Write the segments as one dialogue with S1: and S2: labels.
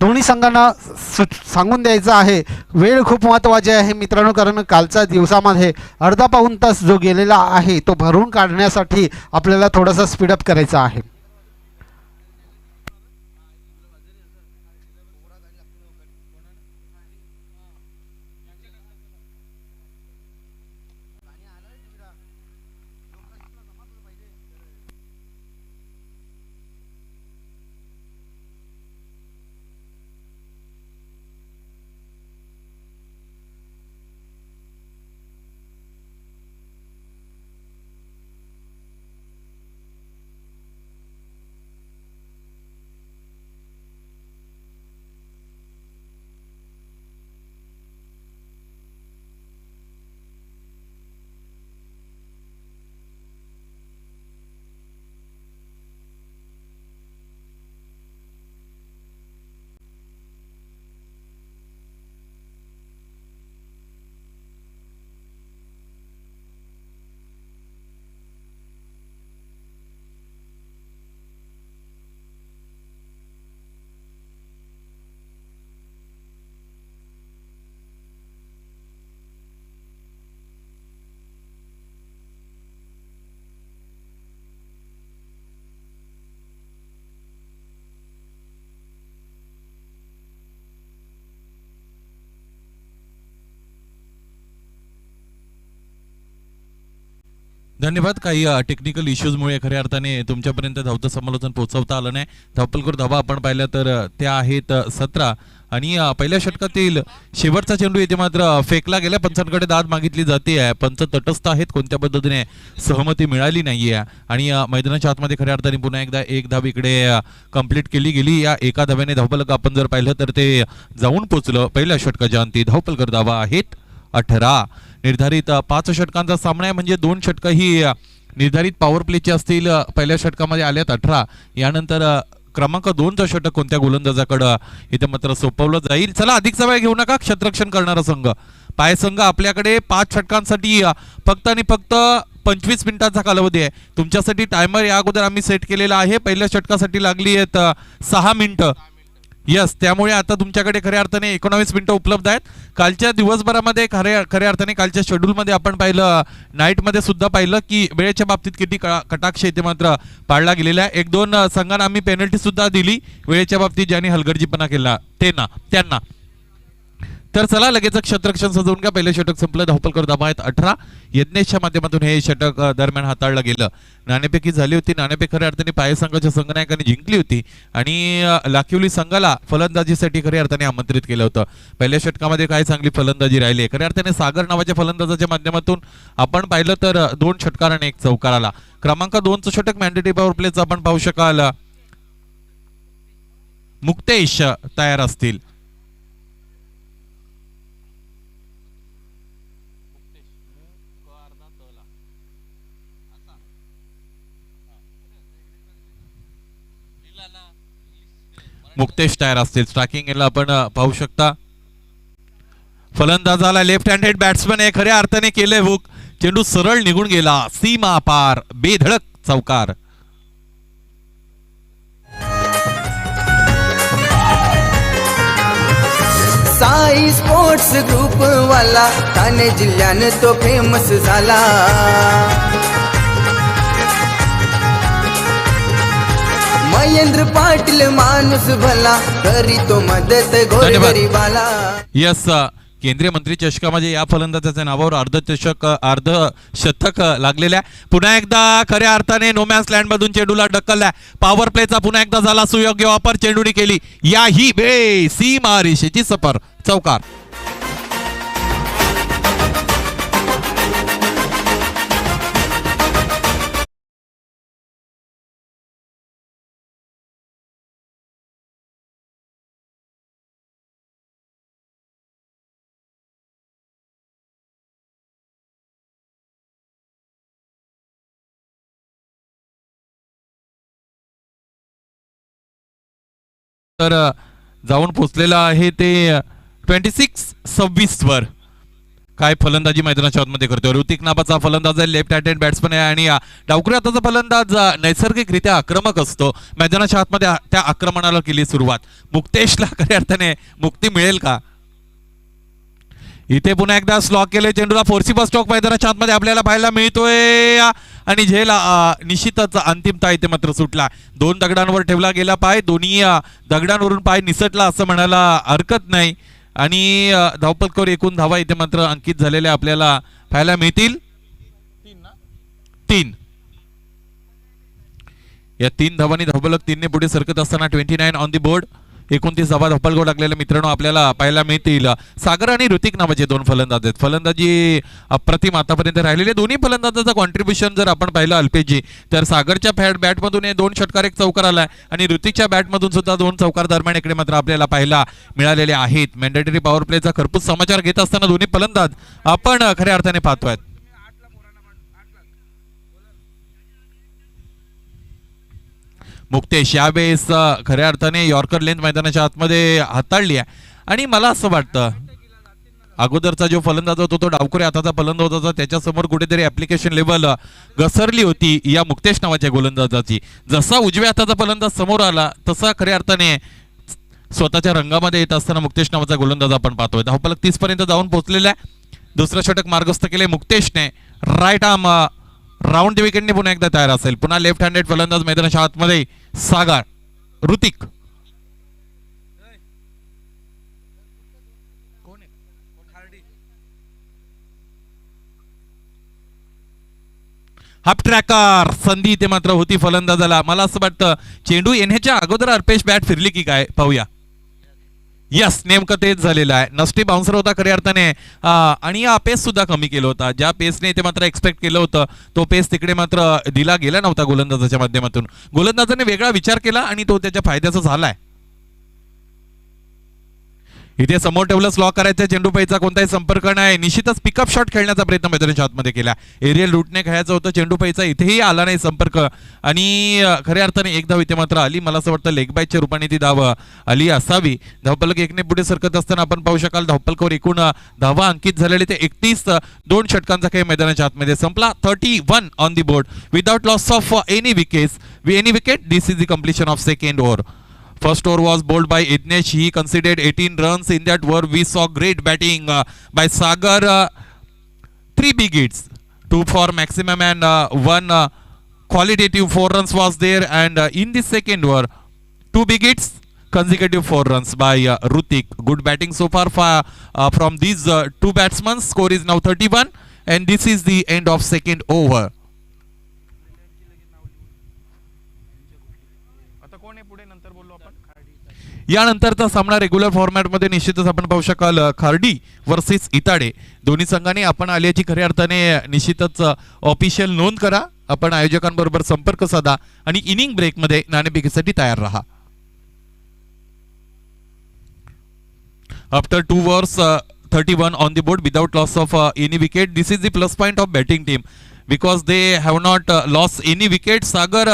S1: दोन्ही संघांना सांगून द्यायचं आहे, वेळ खूप महत्त्वाची आहे मित्रांनो, कारण कालच्या दिवसामध्ये अर्धा पाऊण तास जो गेलेला आहे तो भरून काढण्यासाठी आपल्याला थोडासा स्पीडअप करायचा आहे.
S2: धन्यवाद. काही टेक्निकल इश्यूजमुळे खऱ्या अर्थाने तुमच्यापर्यंत धावतं समालोचन पोहोचवता आलं नाही. धावपलकर धावा आपण पाहिल्या तर त्या आहेत 17 आणि पहिल्या षटकातील शेवटचा चेंडू येथे मात्र फेकला गेला. पंचांकडे दाद मागितली जाते आहे. पंच तटस्थ आहेत, कोणत्या पद्धतीने सहमती मिळाली नाहीये आणि मैदानाच्या आतमध्ये खऱ्या अर्थाने पुन्हा एकदा एक धाव इकडे कंप्लीट केली गेली. या एका धाव्याने धावपलक आपण जर पाहिलं तर ते जाऊन पोचलं पहिल्या षटकाच्या अंती. धावपलकर धावा आहेत 18. निर्धारित 5 षटकांचा सामना आहे, म्हणजे 2 षटक ही निर्धारित पॉवर प्लेची असतील. पहिल्या षटकामध्ये आल्यात 18. यानंतर क्रमांक 2चं षटक कोणत्या गोलंदाजाकडं इथे मात्र सोपवलं जाईल. चला अधिकचा वेळ घेऊ नका. क्षेत्ररक्षण करणारा संघ पाय संघ आपल्याकडे 5 षटकांसाठी फक्त आणि फक्त 25 मिनिटांचा कालावधी आहे. तुमच्यासाठी टायमर या अगोदर आम्ही सेट केलेला आहे. पहिल्या षटकासाठी लागली आहेत 6 मिनिटं. यस, त्यामुळे आता तुमच्याकडे खऱ्या अर्थाने 19 मिनिटं उपलब्ध आहेत. कालच्या दिवसभरामध्ये खऱ्या अर्थाने कालच्या शेड्यूलमध्ये आपण पाहिलं, नाईटमध्ये सुद्धा पाहिलं की वेळेच्या बाबतीत किती कटाक्ष इथे मात्र पाळला गेलेला आहे. 1-2 संघांना आम्ही पेनल्टी सुद्धा दिली वेळेच्या बाबतीत, ज्यांनी हलगर्जीपणा केला त्यांना. तर चला लगेच क्षेत्ररक्षण सजवून घ्या. पहिलं षटक संपलं. धावपलकर धावा आहेत 18. यज्ञेशच्या माध्यमातून हे षटक दरम्यान हाताळलं गेलं. नाणेफेकी झाली होती. नाणेफेक खऱ्या अर्थाने पाय संघाच्या संघनायकांनी जिंकली होती आणि लाखिवली संघाला फलंदाजीसाठी खऱ्या अर्थाने आमंत्रित केलं होतं. पहिल्या षटकामध्ये काय चांगली फलंदाजी राहिली. खऱ्या अर्थाने सागर नावाच्या फलंदाजाच्या माध्यमातून आपण पाहिलं तर 2 षटकार आणि 1 चौकार आला. क्रमांक 2चं षटक मॅन्डेटरी पॉवर प्लेचं आपण पाहू शकाल. मुक्तेश तयार असतील. मुक्तेश तयार असतील. स्ट्रायकिंगला आपण पाहू शकता. फलंदाजाला लेफ्ट हँडेड बॅट्समन आहे, खऱ्या अर्थाने केले हुक. चेंडू सरळ निघून गेला. सीमा पार, बेधडक चौकार.
S3: साई स्पोर्ट्स ग्रुप वाला ठाणे जिल्ह्याने तो फेमस झाला. महेंद्र पाटील माणूस भला, करी तो मदत गोरगरीबाला.
S2: यस, केंद्रीय मंत्री चषकामध्ये या फलंदाजाच्या नावावर अर्ध शतक लागलेलं आहे. पुन्हा एकदा खऱ्या अर्थाने नोमॅन्स लँड मधून चेंडूला ढकललाय. पॉवर प्लेचा पुन्हा एकदा झाला सुयोग्य वापर. चेंडूने केली याही वेळी सीमा रेषेची सफर. चौकार. तर जाऊन पोचलेला आहे ते 26-26 वर. काय फलंदाजी मैदानाच्या आतमध्ये करतोय. ऋतिक नावाचा फलंदाज आहे, लेफ्ट हँडेड बॅट्समन आहे आणि डावखुरी हाताचा फलंदाज नैसर्गिकरित्या आक्रमक असतो. मैदानाच्या आतमध्ये त्या आक्रमणाला केली सुरुवात. मुक्तेशला खऱ्या अर्थाने मुक्ती मिळेल का? इथे पुन्हा एकदा स्लॉक केले चेंडूला. फोर्सिबल स्ट्रोक मैदानाच्या आतमध्ये आपल्याला पाहायला मिळतोय आणि झेल निश्चितच अंतिमता इथे मात्र सुटला. 2 दगडांवर ठेवला गेला पाय, दोन्ही दगडांवरून पाय निसटला असं म्हणायला हरकत नाही आणि धावपलकर एकूण धावा इथे मात्र अंकित झालेल्या आपल्याला पाहायला मिळतील 3. या 3 धावांनी धावपलक 3 ने पुढे सरकत असताना 29 ऑन दी बोर्ड. 29 धावा धावपलगोल टाकलेल्या मित्रांनो आपल्याला पाहायला मिळतील. सागर आणि ऋतिक नावाचे 2 फलंदाज आहेत. फलंदाजी अप्रतिम आतापर्यंत राहिलेले. दोन्ही फलंदाजाचं कॉन्ट्रीब्युशन जर आपण पाहिलं अल्पेशजी, तर सागरच्या बॅटमधून 2 षटकार 1 चौकार आलाय आणि ऋतिकच्या बॅटमधून सुद्धा 2 चौकार दरम्यान इकडे मात्र आपल्याला पाहायला मिळालेले आहेत. मॅन्डेटरी पॉवर प्लेचा खरपूस समाचार घेत असताना दोन्ही फलंदाज आपण खऱ्या अर्थाने पाहतोय. मुक्तेश यावेळेस खऱ्या अर्थाने यॉर्कर लेंथ मैदानाच्या आतमध्ये हाताळली आहे आणि मला असं वाटतं अगोदरचा जो फलंदाज होता तो डावखुरी हाताचा फलंदाज होता, त्याच्यासमोर कुठेतरी ऍप्लिकेशन लेवल घसरली होती या मुक्तेश नावाच्या गोलंदाजाची. जसा उजव्या हाताचा फलंदाज समोर आला तसा खऱ्या अर्थाने स्वतःच्या रंगामध्ये येत असताना मुक्तेश नावाचा गोलंदाज आपण पाहतोय. धावपलक 30 पर्यंत जाऊन पोहोचलेला आहे. दुसरं षटक मार्गस्थ केले मुक्तेशने. राईट आर्म राऊंड विकेटने पुन्हा एकदा तयार असेल. पुन्हा लेफ्ट हँडेड फलंदाज मैदानाच्या आतमध्ये सागर. ऋतिक हाफ ट्रॅकर संधी इथे मात्र होती फलंदाजाला. मला असं वाटतं चेंडू येण्याच्या अगोदर अर्पेश बॅट फिरली की काय पाहूया. यस, नेमकं तेच झालेलं आहे. नस्टी बाउन्सर होता खऱ्या अर्थाने आणि हा पेस सुद्धा कमी केला होता. ज्या पेसने ते मात्र एक्सपेक्ट केलं होतं तो पेस तिकडे मात्र दिला गेला नव्हता गोलंदाजाच्या माध्यमातून. गोलंदाजाने वेगळा विचार केला आणि तो त्याच्या फायद्याचा झालाय. इथे समोर ठेवलं स्लॉक करायचा चेंडू पैचा कोणताही संपर्क नाही. निश्चितच पिकअप शॉट खेळण्याचा प्रयत्न मैदानाच्या आतमध्ये केला. एरियल रूटने खेळायचं होतं चेंडू पैचा, इथेही आला नाही संपर्क आणि खऱ्या अर्थाने एक धाव इथे मात्र आली. मला असं वाटतं लेग बायच्या रूपाने ती धाव आली असावी. धावपलक 1 ने पुढे सरकत असताना आपण पाहू शकाल धावपलकावर एकूण धावा अंकित झालेले ते 31. 2 षटकांचा खेळ मैदानाच्या आतमध्ये संपला. 31 on the board without loss of any wicket. This is the completion of second over. First over was bowled by Idnesh. He conceded 18 runs. In that over, we saw great batting by Sagar. 3 big hits, 2 for maximum and 1 qualitative 4 runs was there. And in the second over, 2 big hits, consecutive 4 runs by Hrithik. Good batting so far from these 2 batsmen. Score is now 31 and this is the end of second over. यानंतरचा सामना regular फॉर्मॅटमध्ये निश्चितच आपण पाहू शकाल Khardi versus इताडे. दोन्ही संघांनी आपण आल्याची खऱ्या अर्थाने निश्चितच ऑफिशियल नोंद करा. आपण आयोजकांबरोबर संपर्क साधा आणि इनिंग ब्रेकमध्ये नाणेफेकीसाठी तयार राहा. After 2 overs 31 on the board without loss of any wicket. This is the plus point of batting team because they have not lost any wicket. Sagar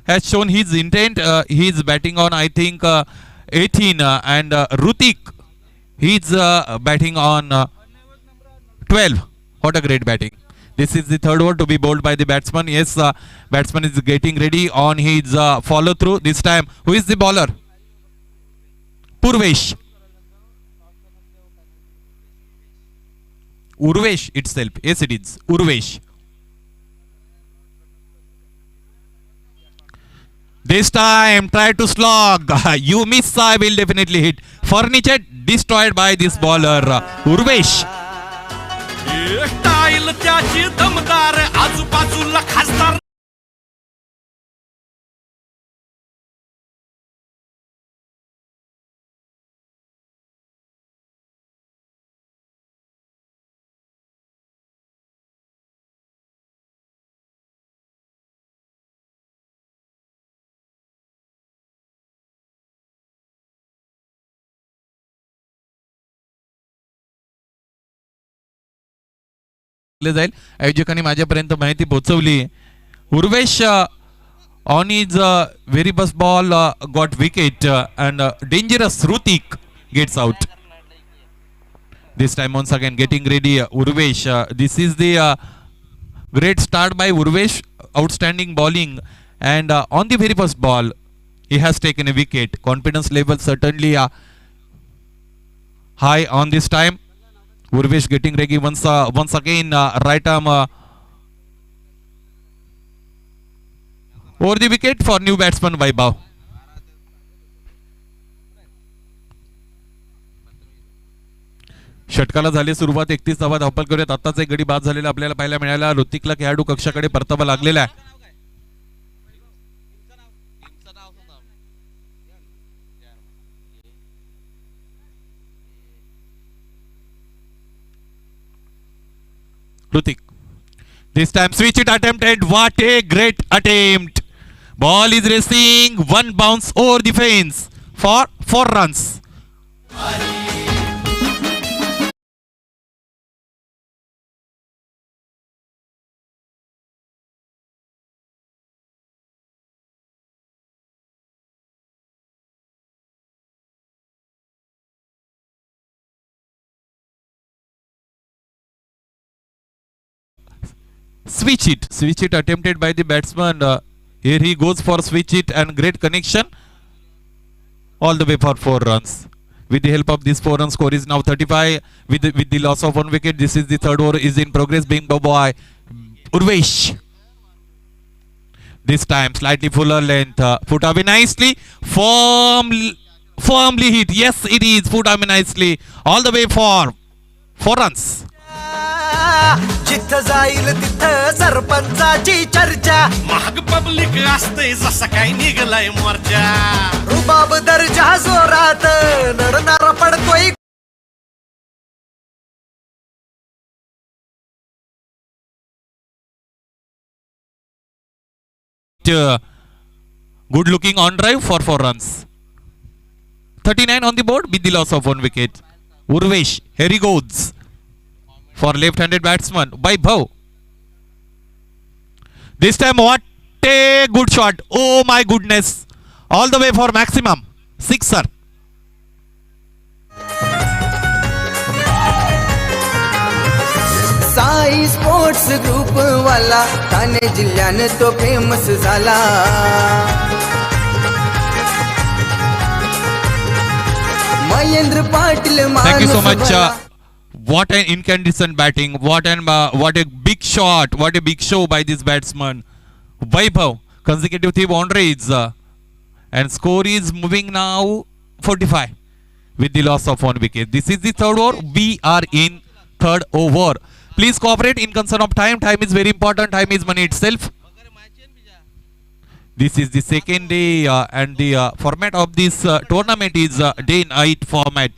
S2: has shown his intent. He is batting on I think 18 and Hrithik he is batting on 12. What a great batting. This is the third over to be bowled by the batsman. Yes, batsman is getting ready on his follow through. This time who is the bowler? Purvesh. Urvesh itself. Yes, it is Urvesh. This time try to slog. You miss. I will definitely hit. Furniture destroyed by this bowler Urvesh.
S4: Style त्याची दमदार आजूबाजूला खासदार.
S2: जाईल. आयोजकांनी माझ्यापर्यंत माहिती पोहोचवली. Urvesh on is very bus ball got wicket and dangerous. Hrithik gets out. This time once again getting ready, Urvesh. This is the great start by Urvesh. Outstanding bowling, and on the very first ball, he has taken a wicket. Confidence level certainly high on this time. Urvesh getting ready once again. Right arm over the wicket for new batsman Vaibhav. षटकाला झाली सुरुवात. 31 धावा धावपल करूयात. आताच एक गडी बाद झालेला आपल्याला पाहायला मिळाला. ऋतिकला खेळाडू कक्षाकडे परतावा लागलेला आहे. Rutik. This time switch it attempted. What a great attempt. Ball is racing. One bounce over the fence for 4 runs. Switch it attempted by the batsman. Here he goes for switch it, and great connection all the way for 4 runs. With the help of this 4 run score is now 35 with the loss of 1 wicket. This is the third over is in progress being bowled by Urvesh. This time slightly fuller length, put away nicely, firmly hit. Yes, it is put away nicely all the way for 4 runs.
S3: जिथं जाईल तिथं सरपंचाची चर्चा.
S4: महाग public असते जसं काय निघलाय मोर्चा.
S3: रुबाब दर्जा जोरात लढणारा पडतोय.
S2: Good looking on drive for 4 runs. 39 on the board with the loss of 1 wicket. Urvesh, here he goes for left-handed batsman Vaibhav. This time what a good shot. Oh my goodness. All the way for maximum. Sixer.
S3: Sai sports group वाला ठाणे जिल्ह्याने तो famous झाला. Mahendra Patil
S2: Thank you so much.
S3: माणूस
S2: What an incandescent batting. What a big shot. What a big show by this batsman. Vaibhav. Consecutive 3 boundaries. And score is moving now 45 with the loss of 1 wicket. This is the third over. We are in third over. Please cooperate in concern of time. Time is very important. Time is money itself. This is the second day and the format of this tournament is day-night format.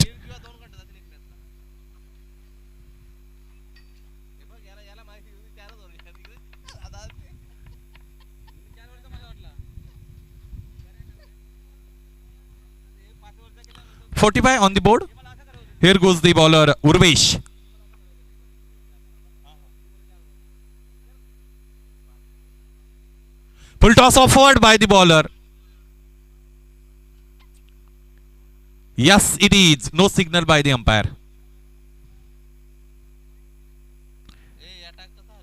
S2: .45 on the board. Here goes the bowler Urvesh. Full toss forward by the bowler. Yes, it is. No signal by the umpire.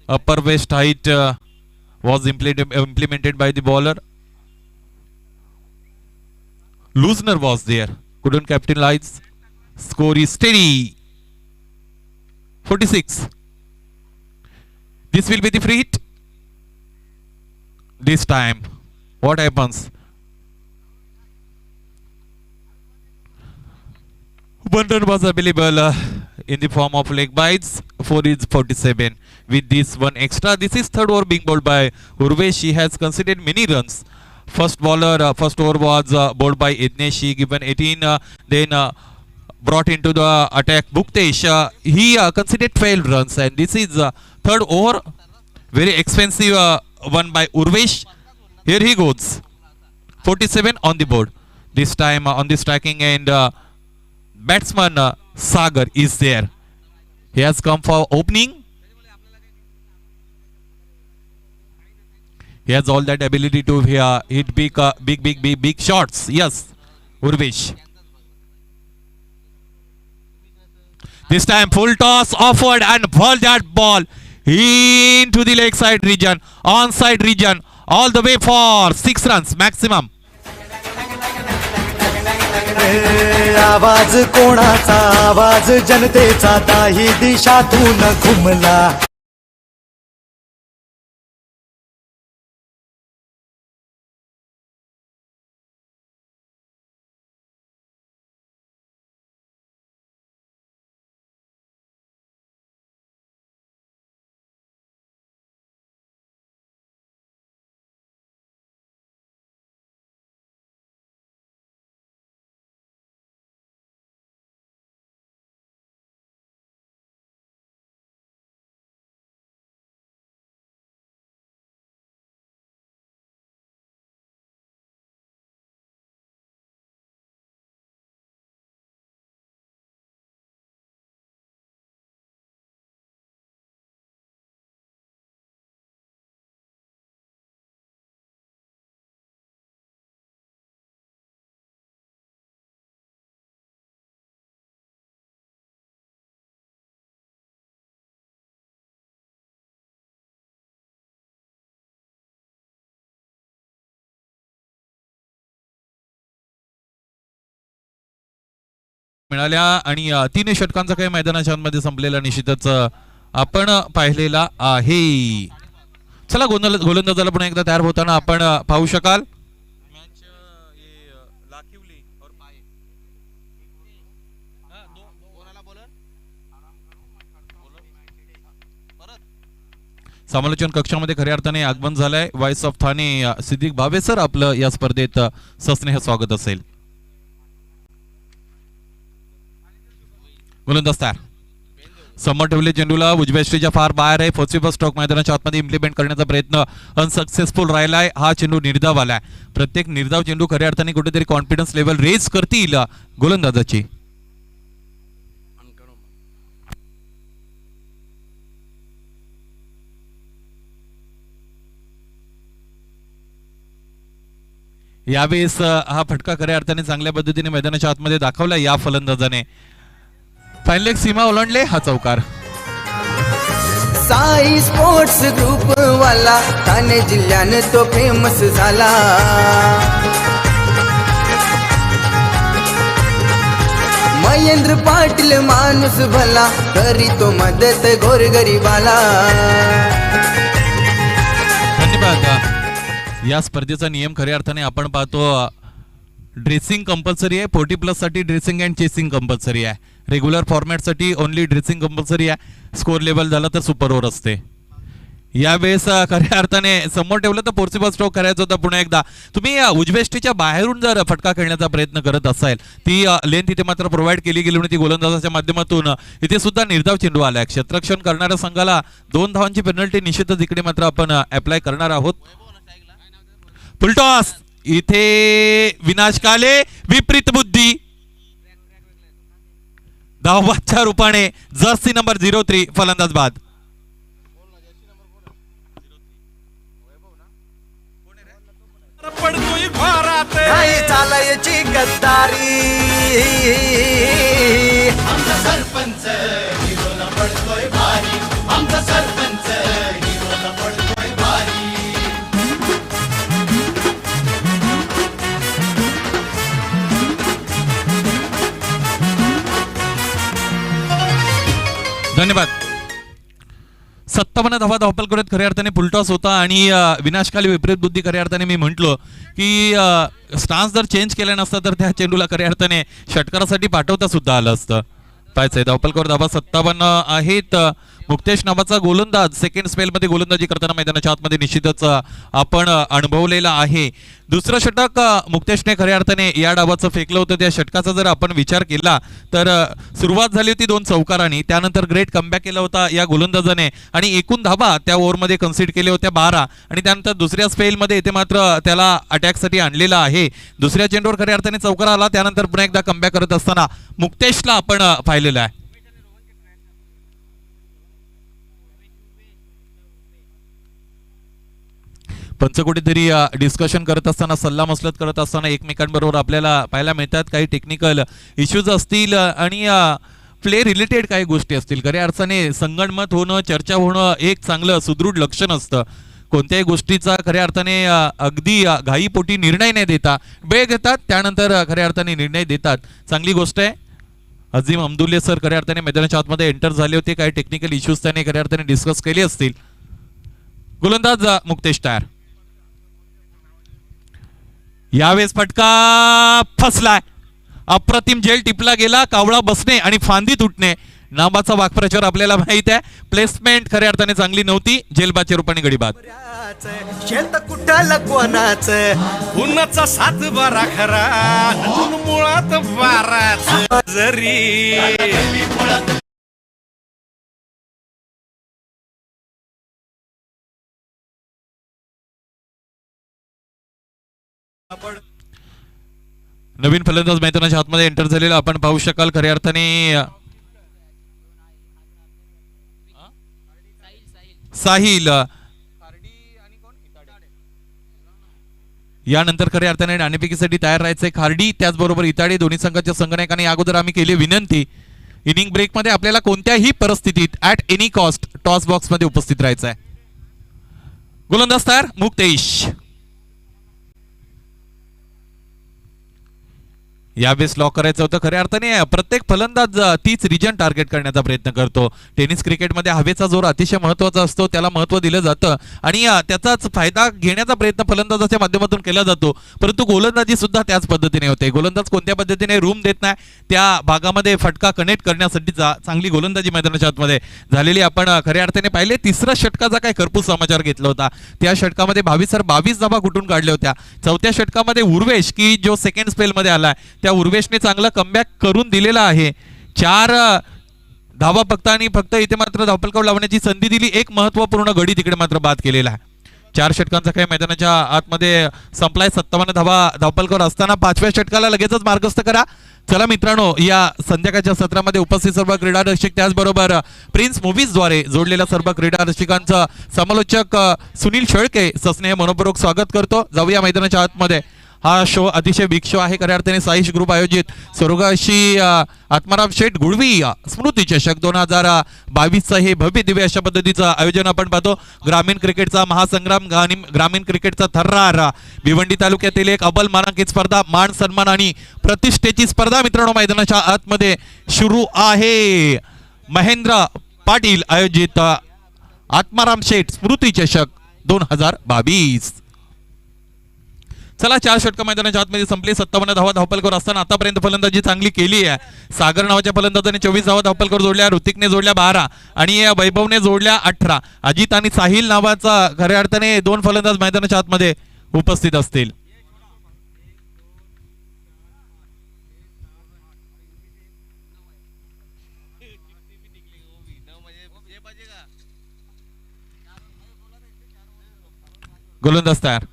S2: Upper waist height was implemented by the bowler. Loosener was there. Couldn't capitalize. Score is steady. 46. This will be the free hit. This time, what happens? 1 run was available in the form of leg bites. 4 is 47. With this 1 extra, this is third over being bowled by Urvesh. He has conceded many runs. First over was bowled by Idnesh. He given 18. Then brought into the attack Bhuktesh. He conceded 12 runs, and this is third over. Very expensive one by Urvesh. Here he goes. 47 on the board. This time on the striking end, batsman Sagar is there. He has come for opening. He has all that ability to hit big shots. Yes, Urvesh. This time full toss offered and ball that ball into the leg side region, onside region, all the way for 6 runs maximum.
S5: आवाज कोणाचा आवाज जनतेचा दाही दिशातून घुमला
S2: मिळाल्या आणि 3 षटकांचा काही मैदानाच्या मध्ये संपलेला निश्चितच आपण पाहिलेला आहे. चला गोलंदाजाला पुन्हा एकदा तयार होताना आपण पाहू शकाल. समालोचन कक्षामध्ये खऱ्या अर्थाने आगमन झालंय. Voice of Thane Siddique Bhave sir आपलं या स्पर्धेत सस्नेह स्वागत असेल. गोलंदाज तयार. समोर ठेवले चेंडूला उजव्या श्रीच्या फार बाहेर आहे. फॉर्सिबल स्ट्रोक मैदानाच्या आतमध्ये इम्प्लिमेंट करण्याचा प्रयत्न अनसक्सेसफुल राहिलाय. हा चेंडू निर्धाव आलाय. प्रत्येक निर्धाव चेंडू खऱ्या अर्थाने कुठेतरी कॉन्फिडन्स लेवल रेज करतील गोलंदाजाची. यावेळेस हा फटका खऱ्या अर्थाने चांगल्या पद्धतीने मैदानाच्या आतमध्ये दाखवला या फलंदाजाने. फायनल एक सीमा ओलांडले. हा चौकार.
S3: साई स्पोर्ट्स ग्रुप वाला ठाणे जिल्ह्यानं तो फेमस झाला. महेंद्र पाटील माणूस भला करी तो मदत गोरगरीबाला.
S2: धन्यवाद. या स्पर्धेचा नियम खऱ्या अर्थाने आपण पाहतो. ड्रेसिंग कंपल्सरी आहे. 40+ साठी ड्रेसिंग अँड चेसिंग कंपल्सरी आहे. रेग्युलर फॉर्मॅट साठी ओनली ड्रेसिंग कंपल्सरी आहे. स्कोर लेवल झाला तर सुपर ओव्हर असते. यावेळेस खऱ्या अर्थाने समोर ठेवलं तर फॉर्सिबल स्ट्रोक करायचा होता. पुन्हा एकदा तुम्ही उजवेष्टीच्या बाहेरून जर फटका खेळण्याचा प्रयत्न करत असाल ती लेंथ इथे मात्र प्रोव्हाइड केली गेली होती गोलंदाजाच्या माध्यमातून. इथे सुद्धा निर्धाव चेंडू आलाय. क्षेत्ररक्षण करणाऱ्या संघाला 2 धावांची पेनल्टी निश्चितच इकडे मात्र आपण अप्लाय करणार आहोत. फुलटॉस इथे विनाश काले विपरीत बुद्धी धावबादच्या रूपाने जर्सी नंबर 03 फलंदाज बाद.
S4: पडतोय घरात
S5: नाही चालायची गद्दारी
S6: आमचा सरपंच हिरोला पडतोय भारी. आमचा सरपंच हिरोला पडतोय भारी.
S2: धन्यवाद. 57 धावा धावपल करत खऱ्या अर्थाने फुलटॉस होता आणि विनाशकाली विपरीत बुद्धी खऱ्या अर्थाने मी म्हटलो की स्टान्स जर चेंज केला नसता तर त्या चेंडूला खऱ्या अर्थाने षटकारासाठी पाठवता सुद्धा आलं असतं. पाहायचंय धावपलकर धावा 57 आहेत. मुक्तेश नावाचा गोलंदाज सेकंड स्पेल मध्ये गोलंदाजी करताना मैदानाच्या आतमध्ये निश्चितच आपण अनुभवलेला आहे. दुसरं षटक मुक्तेशने खऱ्या अर्थाने या डावाचं फेकलं होतं. त्या षटकाचा जर आपण विचार केला तर सुरुवात झाली होती 2 चौकारांनी. त्यानंतर ग्रेट कमबॅक केला होता या गोलंदाजाने आणि एकूण धावा त्या ओव्हरमध्ये कन्सिड केल्या होत्या 12 आणि त्यानंतर दुसऱ्या स्पेलमध्ये इथे मात्र त्याला अटॅकसाठी आणलेला आहे. दुसऱ्या चेंडूवर खऱ्या अर्थाने चौकार आला. त्यानंतर पुन्हा एकदा कमबॅक करत असताना मुक्तेशला आपण पाहिलेलं आहे. पंच कुठेतरी डिस्कशन करत असताना सल्ला मसलत करत असताना एकमेकांबरोबर आपल्याला पाहायला मिळतात काही टेक्निकल इश्यूज असतील आणि प्ले रिलेटेड काही गोष्टी असतील. खऱ्या अर्थाने संगणमत होणं, चर्चा होणं एक चांगलं सुदृढ लक्षण असतं. कोणत्याही गोष्टीचा खऱ्या अर्थाने अगदी घाईपोटी निर्णय नाही देता, वेळ घेतात, त्यानंतर खऱ्या अर्थाने निर्णय देतात. चांगली गोष्ट आहे. अझीम अब्दुल्ले सर खऱ्या अर्थाने मैदानाच्या आतमध्ये एंटर झाले होते. काही टेक्निकल इश्यूज त्याने खऱ्या अर्थाने डिस्कस केले असतील. गोलंदाज मुक्तेश तयार. यावेळेस फटका फसलाय. अप्रतिम झेल टिपला गेला. कावळा बसणे आणि फांदी तुटणे नावाचा वाक्प्रचार आपल्याला माहित आहे. प्लेसमेंट खऱ्या अर्थाने चांगली नव्हती. झेलबाच्या रूपाने गडी बाद.
S5: शेत कुठाला कोणाच
S4: उन्हाचा सात बारा खरा अजून मुळात बाराच जरी
S2: नवीन फलंदाज मैदानाच्या आतमध्ये एंटर झालेला आपण पाहू शकाल. खऱ्या अर्थाने साहिल, यानंतर खऱ्या अर्थाने नाणेफेकीसाठी तयार राहायचंय खार्डी, त्याचबरोबर इताडे. दोन्ही संघाच्या संघनायकांनी अगोदर आम्ही केली विनंती, इनिंग ब्रेक मध्ये आपल्याला कोणत्याही परिस्थितीत at any cost toss box मध्ये उपस्थित राहायचं आहे. गोलंदाज तयार मुक्तेश. यावेळेस लॉक करायचं होतं. खऱ्या अर्थाने प्रत्येक फलंदाज तीच रिजन टार्गेट करण्याचा प्रयत्न करतो. टेनिस क्रिकेटमध्ये हवेचा जोर अतिशय महत्त्वाचा असतो, त्याला महत्त्व दिलं जातं आणि त्याचाच फायदा घेण्याचा प्रयत्न फलंदाजाच्या माध्यमातून केला जातो. परंतु गोलंदाजी सुद्धा त्याच पद्धतीने होते. गोलंदाज कोणत्या पद्धतीने रूम देत नाही त्या भागामध्ये फटका कनेक्ट करण्यासाठी चांगली गोलंदाजी मैदानाच्या आतमध्ये झालेली आपण खऱ्या अर्थाने पाहिले. तिसऱ्या षटकाचा काय खरपूस समाचार घेतला होता. त्या षटकामध्ये 22 धावा कुठून काढल्या होत्या. चौथ्या षटकामध्ये उर्वेश की जो सेकंड स्पेलमध्ये आलाय त्या उर्वेशने चांगला कमबॅक करून दिलेला आहे. 4 धावा फक्त आणि फक्त इथे मात्र धावफलकावर लावण्याची संधी दिली. एक महत्वपूर्ण गडी तिकडे मात्र बाद केलेला आहे. 4 षटकांचा खेळ मैदानाच्या आतमध्ये संपलाय. 57 धावा धावफलकावर असताना 5व्या षटकाला लगेचच मार्गस्थ करा. चला मित्रांनो, या संध्याकाळच्या सत्रामध्ये उपस्थित सर्व क्रीडा रसिक त्याचबरोबर प्रिन्स मूव्हीजद्वारे जोडलेल्या सर्व क्रीडा रसिकांचं समालोचक सुनील शेळके सस्नेह मनोपूर्वक स्वागत करतो. जाऊया मैदानाच्या आतमध्ये. हा शो अतिशय बिग शो आहे. खऱ्या अर्थाने साईश ग्रुप आयोजित स्वर्गवासी आत्माराम शेठ गुळवी स्मृती चषक 2022चा हे भव्य दिव्य अशा पद्धतीचं आयोजन आपण पाहतो. ग्रामीण क्रिकेटचा महासंग्राम, ग्रामीण क्रिकेटचा थर्रार, भिवंडी तालुक्यातील एक अव्वल मानांकित स्पर्धा, मान सन्मान आणि प्रतिष्ठेची स्पर्धा मित्रांनो मैदानाच्या आतमध्ये सुरू आहे. महेंद्र पाटील आयोजित आत्माराम शेठ स्मृती चषक 2022. चला, 4 षटक मैदानाच्या आतमध्ये संपले. 57 धावा धावफलकावर असताना आतापर्यंत फलंदाजी चांगली केली आहे. सागर नावाच्या फलंदाजाने 24 धावा धावफलकावर जोडल्या, ऋतिकने जोडल्या 12 आणि वैभवने जोडल्या 18. अजित आणि साहिल नावाचा खऱ्या अर्थाने 2 फलंदाज मैदानाच्या आतमध्ये उपस्थित असतील. गोलंदाज तयार.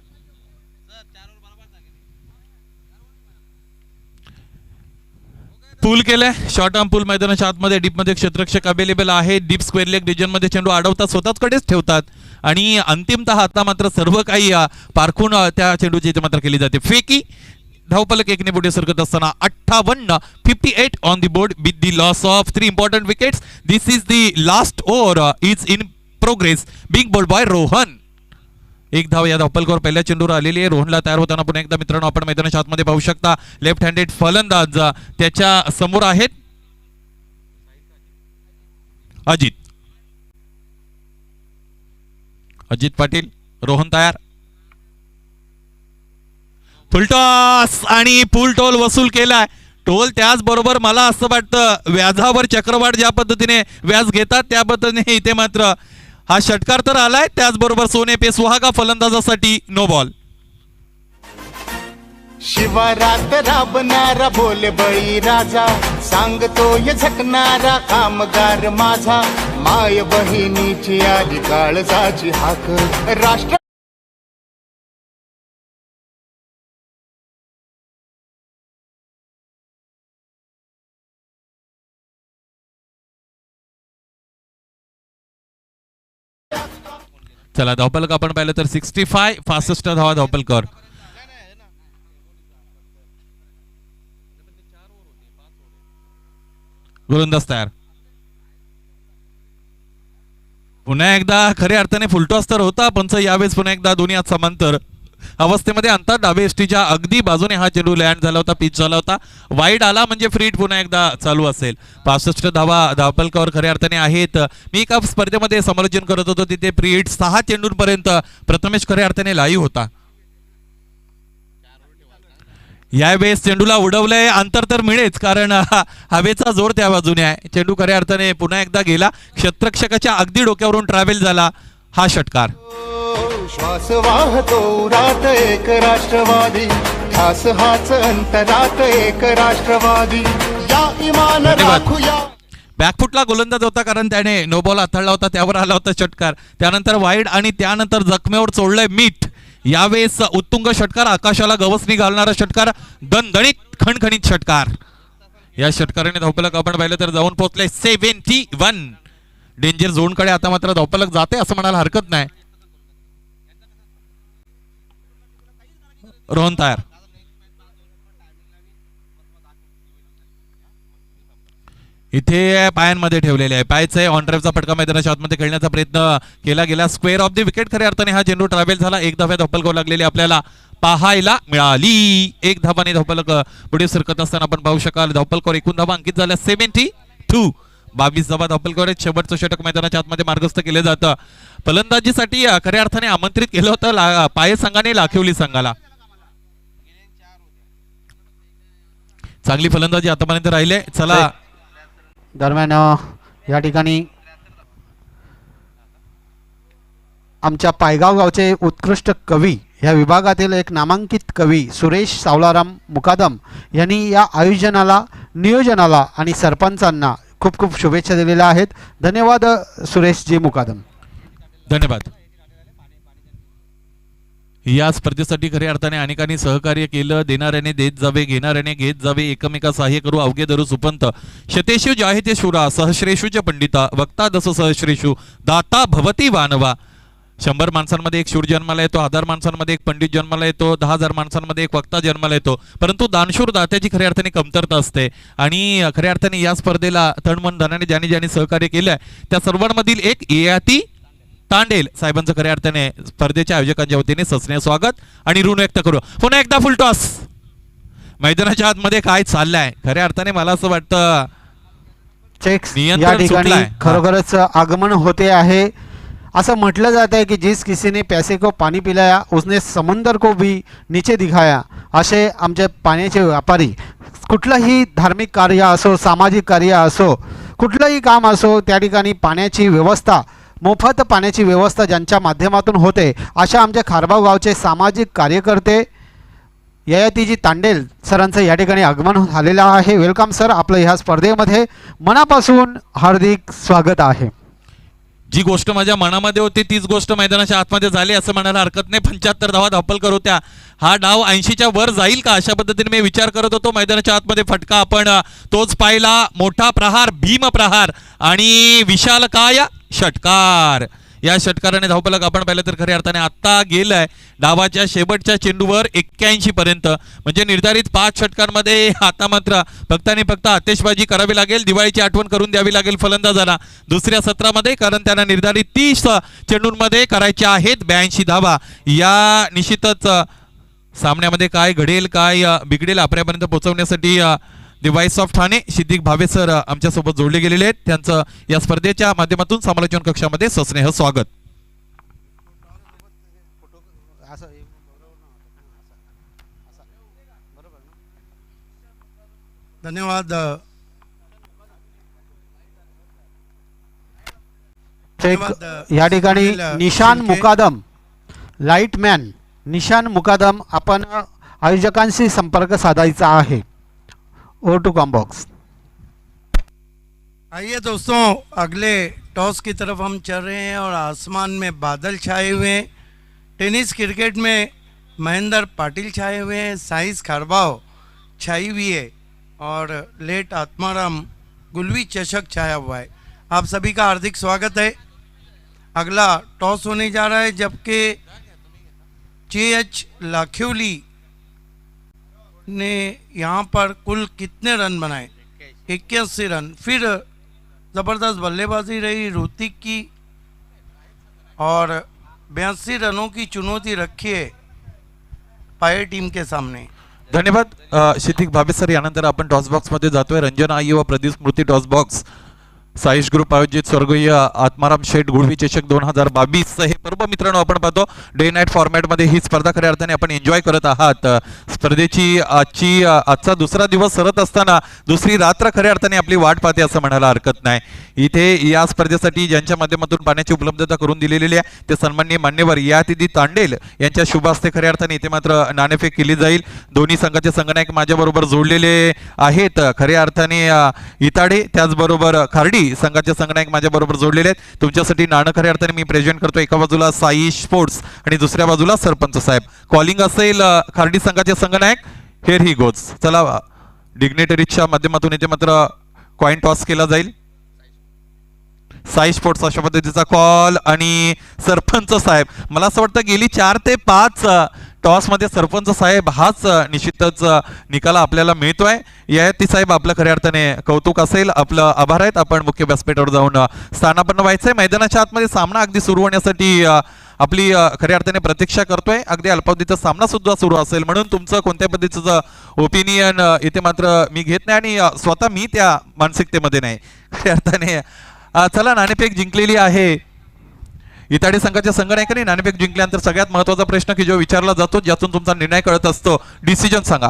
S2: पूल केलंय. शॉर्ट आर्म पूल मैदानाच्या आतमध्ये डीप मध्ये क्षेत्ररक्षक अवेलेबल आहे. डीप स्क्वेअर लेग रिजन मध्ये चेंडू अडवतात, स्वतःकडेच ठेवतात आणि अंतिमतः आता मात्र सर्व काही पारखून त्या चेंडूची इथे मात्र केली जाते. फेकी धावफलक एकने पुढे सरकत असताना 58 on the board with the loss of 3 important wickets. This is the last over is in progress big ball by Rohan. एक धाव या धावफलकावर पहिल्या चेंडूवर आलेली आहे. रोहनला तयार होताना पुन्हा एकदा मित्रांनो आपण मैदानाच्या आतमध्ये पाहू शकता. लेफ्ट हँडेड फलंदाज त्याच्या समोर आहेत अजित पाटील. रोहन तयार. फुलटॉस आणि फुल टोल वसूल केलाय. टोल त्याचबरोबर मला असं वाटतं व्याजावर चक्रवाढ ज्या पद्धतीने व्याज घेतात त्या पद्धतीने इथे मात्र हा षटकार तर आलाय. त्याचबरोबर सोने पे सुहागा फलंदाजासाठी नो बॉल.
S5: शिवारात राबणारा बोल बळी राजा, सांगतोय झकणारा कामगार माझा, माय बहिणीची आली काळजाची हाक, राष्ट्र
S2: चला, धावफलक आपण पाहिलं तर 65 फास्टेस्ट धावा धावफलकावर. गोलंदाज तयार. पुन्हा एकदा खऱ्या अर्थाने फुलटॉस तर होता, पंच यावेळेस पुन्हा एकदा दोन्ही हात समांतर अवस्थेमध्ये अंतर डावे एसटीच्या अगदी बाजूने हा चेंडू लँड झाला होता, पिच झाला होता. वाईड आला म्हणजे फ्री हिट पुन्हा एकदा चालू असेल. 65 धावा धावपलकावर खऱ्या अर्थाने आहेत. मी एका स्पर्धेमध्ये समालोचन करत होतो, तिथे फ्री हिट 6 चेंडूंपर्यंत प्रथमेश खऱ्या अर्थाने लाईव्ह होता. यावेळेस चेंडूला उडवलंय, अंतर तर मिळेच कारण हवेचा जोर त्या बाजूने आहे. चेंडू खऱ्या अर्थाने पुन्हा एकदा गेला, क्षेत्ररक्षकाच्या अगदी डोक्यावरून ट्रॅव्हल झाला. हा षटकार.
S5: श्वास वाहतो रात एक राष्ट्रवादी, ध्यास हाच अंतरात एक राष्ट्रवादी. या इमान राखूया.
S2: बॅकफुटला गोलंदाज होता कारण त्याने नो बॉल हाताळला होता, त्यावर आला होता षटकार. त्यानंतर वाईड आणि त्यानंतर जखमेवर चोळलंय मीठ. यावेळेस उत्तुंग षटकार, आकाशाला गवसणी घालणारा षटकार, दणदणीत खणखणीत षटकार. या षटकाराने धावपलक आपण पाहिलं तर जाऊन पोहोचले 71. डेंजर झोन कडे आता मात्र धावपलक जाते असं म्हणायला हरकत नाही. रोहन तयार. इथे पायांमध्ये ठेवलेले आहे, पायचे ऑन ड्राईव्हचा फटका मैदानाच्या आतमध्ये खेळण्याचा प्रयत्न केला गेला. स्क्वेअर ऑफ द विकेट खऱ्या अर्थाने हा चेंडू ट्रॅव्हल झाला. एक धाव्या धावपलकावर लागलेली आपल्याला पाहायला मिळाली. एक धावाने धावपलक पुढे सरकत असताना आपण पाहू शकाल. धावपलकावर एकूण धावा अंकित झाल्या 72. 22 धावा धावपलकावर. शेवटचं षटक मैदानाच्या आतमध्ये मार्गस्थ केलं जातं. फलंदाजीसाठी खऱ्या अर्थाने आमंत्रित केलं होतं पाये संघाने लाखिवली संघाला. चांगली फलंदाजी आतापर्यंत राहिले. चला
S1: दरम्यान या ठिकाणी आमच्या पायगाव गावचे उत्कृष्ट कवी या विभागातील एक नामांकित कवी सुरेश सावलाराम मुकादम यांनी या आयोजनाला, नियोजनाला आणि सरपंचांना खूप खूप शुभेच्छा दिलेल्या आहेत. धन्यवाद सुरेशजी मुकादम.
S2: धन्यवाद. या स्पर्धेसाठी खऱ्या अर्थाने अनेकांनी सहकार्य केलं. देणाऱ्याने देत जावे, घेणाऱ्याने घेत जावे, एकमेका सहाय्य करू अवघे धरू सुपंत. शतेषु जाहिते शूरा, सहस्रेषु च पंडिता, वक्ता दस सहस्रेषु, दाता भवती वानवा. 100 माणसांमध्ये एक शूर जन्माला येतो, 1000 माणसांमध्ये एक पंडित जन्माला येतो, 10,000 माणसांमध्ये एक वक्ता जन्माला येतो, परंतु दानशूर दात्याची खऱ्या अर्थाने कमतरता असते. आणि खऱ्या अर्थाने या स्पर्धेला तनमन धनाने ज्यांनी ज्यांनी सहकार्य केलंय त्या सर्वांमधील एक ययाती तांडेल साहेबांचं खऱ्या अर्थाने स्पर्धेच्या आयोजकांच्या वतीने सस्नेह स्वागत आणि ऋण व्यक्त करू. पुन्हा एकदा फुल टॉस. मैदानाच्या आतमध्ये काय चाललंय खऱ्या अर्थाने मला असं वाटतं
S1: चेक्स या ठिकाणी खरोखरच आगमन होते आहे. असं म्हटलं जात आहे की जिस किसी ने पैसे को पानी पिलाया उसने समुंदर को भी नीचे दिखाया. असे आमचे पाण्याचे व्यापारी कुठलंही धार्मिक कार्य असो, सामाजिक कार्य असो, कुठलंही काम असो, त्या ठिकाणी पाण्याची व्यवस्था, मोफत पाण्याची व्यवस्था ज्यांच्या माध्यमातून होते अशा आमच्या खारबाव गावचे सामाजिक कार्यकर्ते ययातीजी तांडेल सरांचं या ठिकाणी आगमन झालेलं आहे. वेलकम सर, आपलं ह्या स्पर्धेमध्ये मनापासून हार्दिक स्वागत आहे.
S2: जी गोष्ट माझ्या मनामध्ये होती तीच गोष्ट मैदानाच्या आतमध्ये झाली असं म्हणायला हरकत नाही. 75 धावा धावपलकर होत्या. हा डाव 80च्या वर जाईल का अशा पद्धतीने मी विचार करत होतो. मैदानाच्या आतमध्ये फटका आपण तोच पाहिला. मोठा प्रहार, भीम प्रहार आणि विशालकाय षटकार. या षटकाराने धावपलक आपण पाहिलं तर खऱ्या अर्थाने आत्ता गेलाय डावाच्या शेवटच्या चेंडूवर 81 पर्यंत. म्हणजे निर्धारित 5 षटकांमध्ये आता मात्र फक्त आणि फक्त आतिषबाजी करावी लागेल. दिवाळीची आठवण करून द्यावी लागेल फलंदाजाला दुसऱ्या सत्रामध्ये, कारण त्यांना निर्धारित 30 चेंडूंमध्ये करायच्या आहेत 82 धावा. या निश्चितच सामन्यामध्ये काय घडेल काय बिघडेल आपल्यापर्यंत पोहोचवण्यासाठी the voice of Thane Siddique Bhave sir आमच्यासोबत जोडले गेलेले आहेत. त्यांचं या स्पर्धेच्या माध्यमातून समालोचन कक्षामध्ये सस्नेह स्वागत.
S7: धन्यवाद.
S1: या ठिकाणी निशान मुकादम, लाईटमॅन निशान मुकादम, आपण आयोजकांशी संपर्क साधायचा आहे. Over to commbox.
S7: आइए दोस्तों, अगले टॉस की तरफ हम चल रहे हैं और आसमान में बादल छाए हुए हैं. टेनिस क्रिकेट में महेंद्र पाटिल छाए हुए हैं, साइस खारबाव छाई हुई है और लेट आत्माराम गुलवी चषक छाया हुआ है. आप सभी का हार्दिक स्वागत है. अगला टॉस होने जा रहा है जबकि JH लाखिवली ने यहाँ पर कुल कितने रन बनाए? 81 रन। फिर ज़बरदस्त बल्लेबाजी रही ऋतिक की और 82 रनों की चुनौती रखी है पाये टीम के सामने।
S2: धन्यवाद क्षितिक भाबे सर. यानंतर आपण टॉस बॉक्स मध्ये जातोय. रंजना आई व प्रदीप स्मृती टॉस बॉक्स साईश ग्रुप आयोजित स्वर्गीय आत्माराम शेठ गुळवी चषक 2022 हे पर्व मित्रांनो आपण पाहतो. डे नाईट फॉर्मॅट मध्ये ही स्पर्धा खऱ्या अर्थाने आपण एन्जॉय करत आहात. स्पर्धेची आजचा दुसरा दिवस सरत असताना दुसरी रात्र खऱ्या अर्थाने आपली वाट पाहते असं म्हणायला हरकत नाही. इथे या स्पर्धेसाठी ज्यांच्या माध्यमातून पाण्याची उपलब्धता करून दिलेली आहे ते सन्माननीय मान्यवर यातिथी तांडेल यांच्या शुभ हस्ते खऱ्या अर्थाने इथे मात्र नाणेफेक केली जाईल. दोन्ही संघाचे संघनायक माझ्याबरोबर जोडलेले आहेत. खऱ्या अर्थाने इताडे त्याचबरोबर खार्डी संघाचे संघनायक माझ्या बरोबर जोडलेले आहेत. तुमच्यासाठी नाणं खऱ्या अर्थाने मी प्रेझेंट करतो. एका बाजूला साई स्पोर्ट्स आणि दुसऱ्या बाजूला सरपंच साहेब. कॉलिंग असेल खार्डी संघाचे संघनायक. हेर ही गोज. चला डिग्नेटरीच्या माध्यमातून इथे मात्र कॉइन टॉस केला जाईल. साई स्पोर्ट्स अशा पद्धतीचा कॉल आणि सरपंच साहेब. मला असं वाटतं गेली 4 ते 5 टॉस मध्ये सरपंच साहेब हाच निश्चितच निकाल आपल्याला मिळतोय. याती साहेब आपलं खऱ्या अर्थाने कौतुक असेल. आपलं आभार आहेत. आपण मुख्य व्यासपीठावर जाऊन स्थानापन्न व्हायचंय. मैदानाच्या आतमध्ये सामना अगदी सुरू होण्यासाठी आपली खऱ्या अर्थाने प्रतीक्षा करतोय. अगदी अल्पावधीचा सामना सुद्धा सुरू असेल म्हणून तुमचं कोणत्या पद्धतीचं ओपिनियन इथे मात्र मी घेत नाही आणि स्वतः मी त्या मानसिकतेमध्ये नाही. खऱ्या अर्थाने चला नाणेफेक जिंकलेली आहे. इताडे संघाच्या संघनायकांनी नाणेफेक जिंकल्यानंतर सगळ्यात महत्वाचा प्रश्न की जो विचारला जातो ज्यातून तुमचा निर्णय कळत असतो डिसिजन सांगा.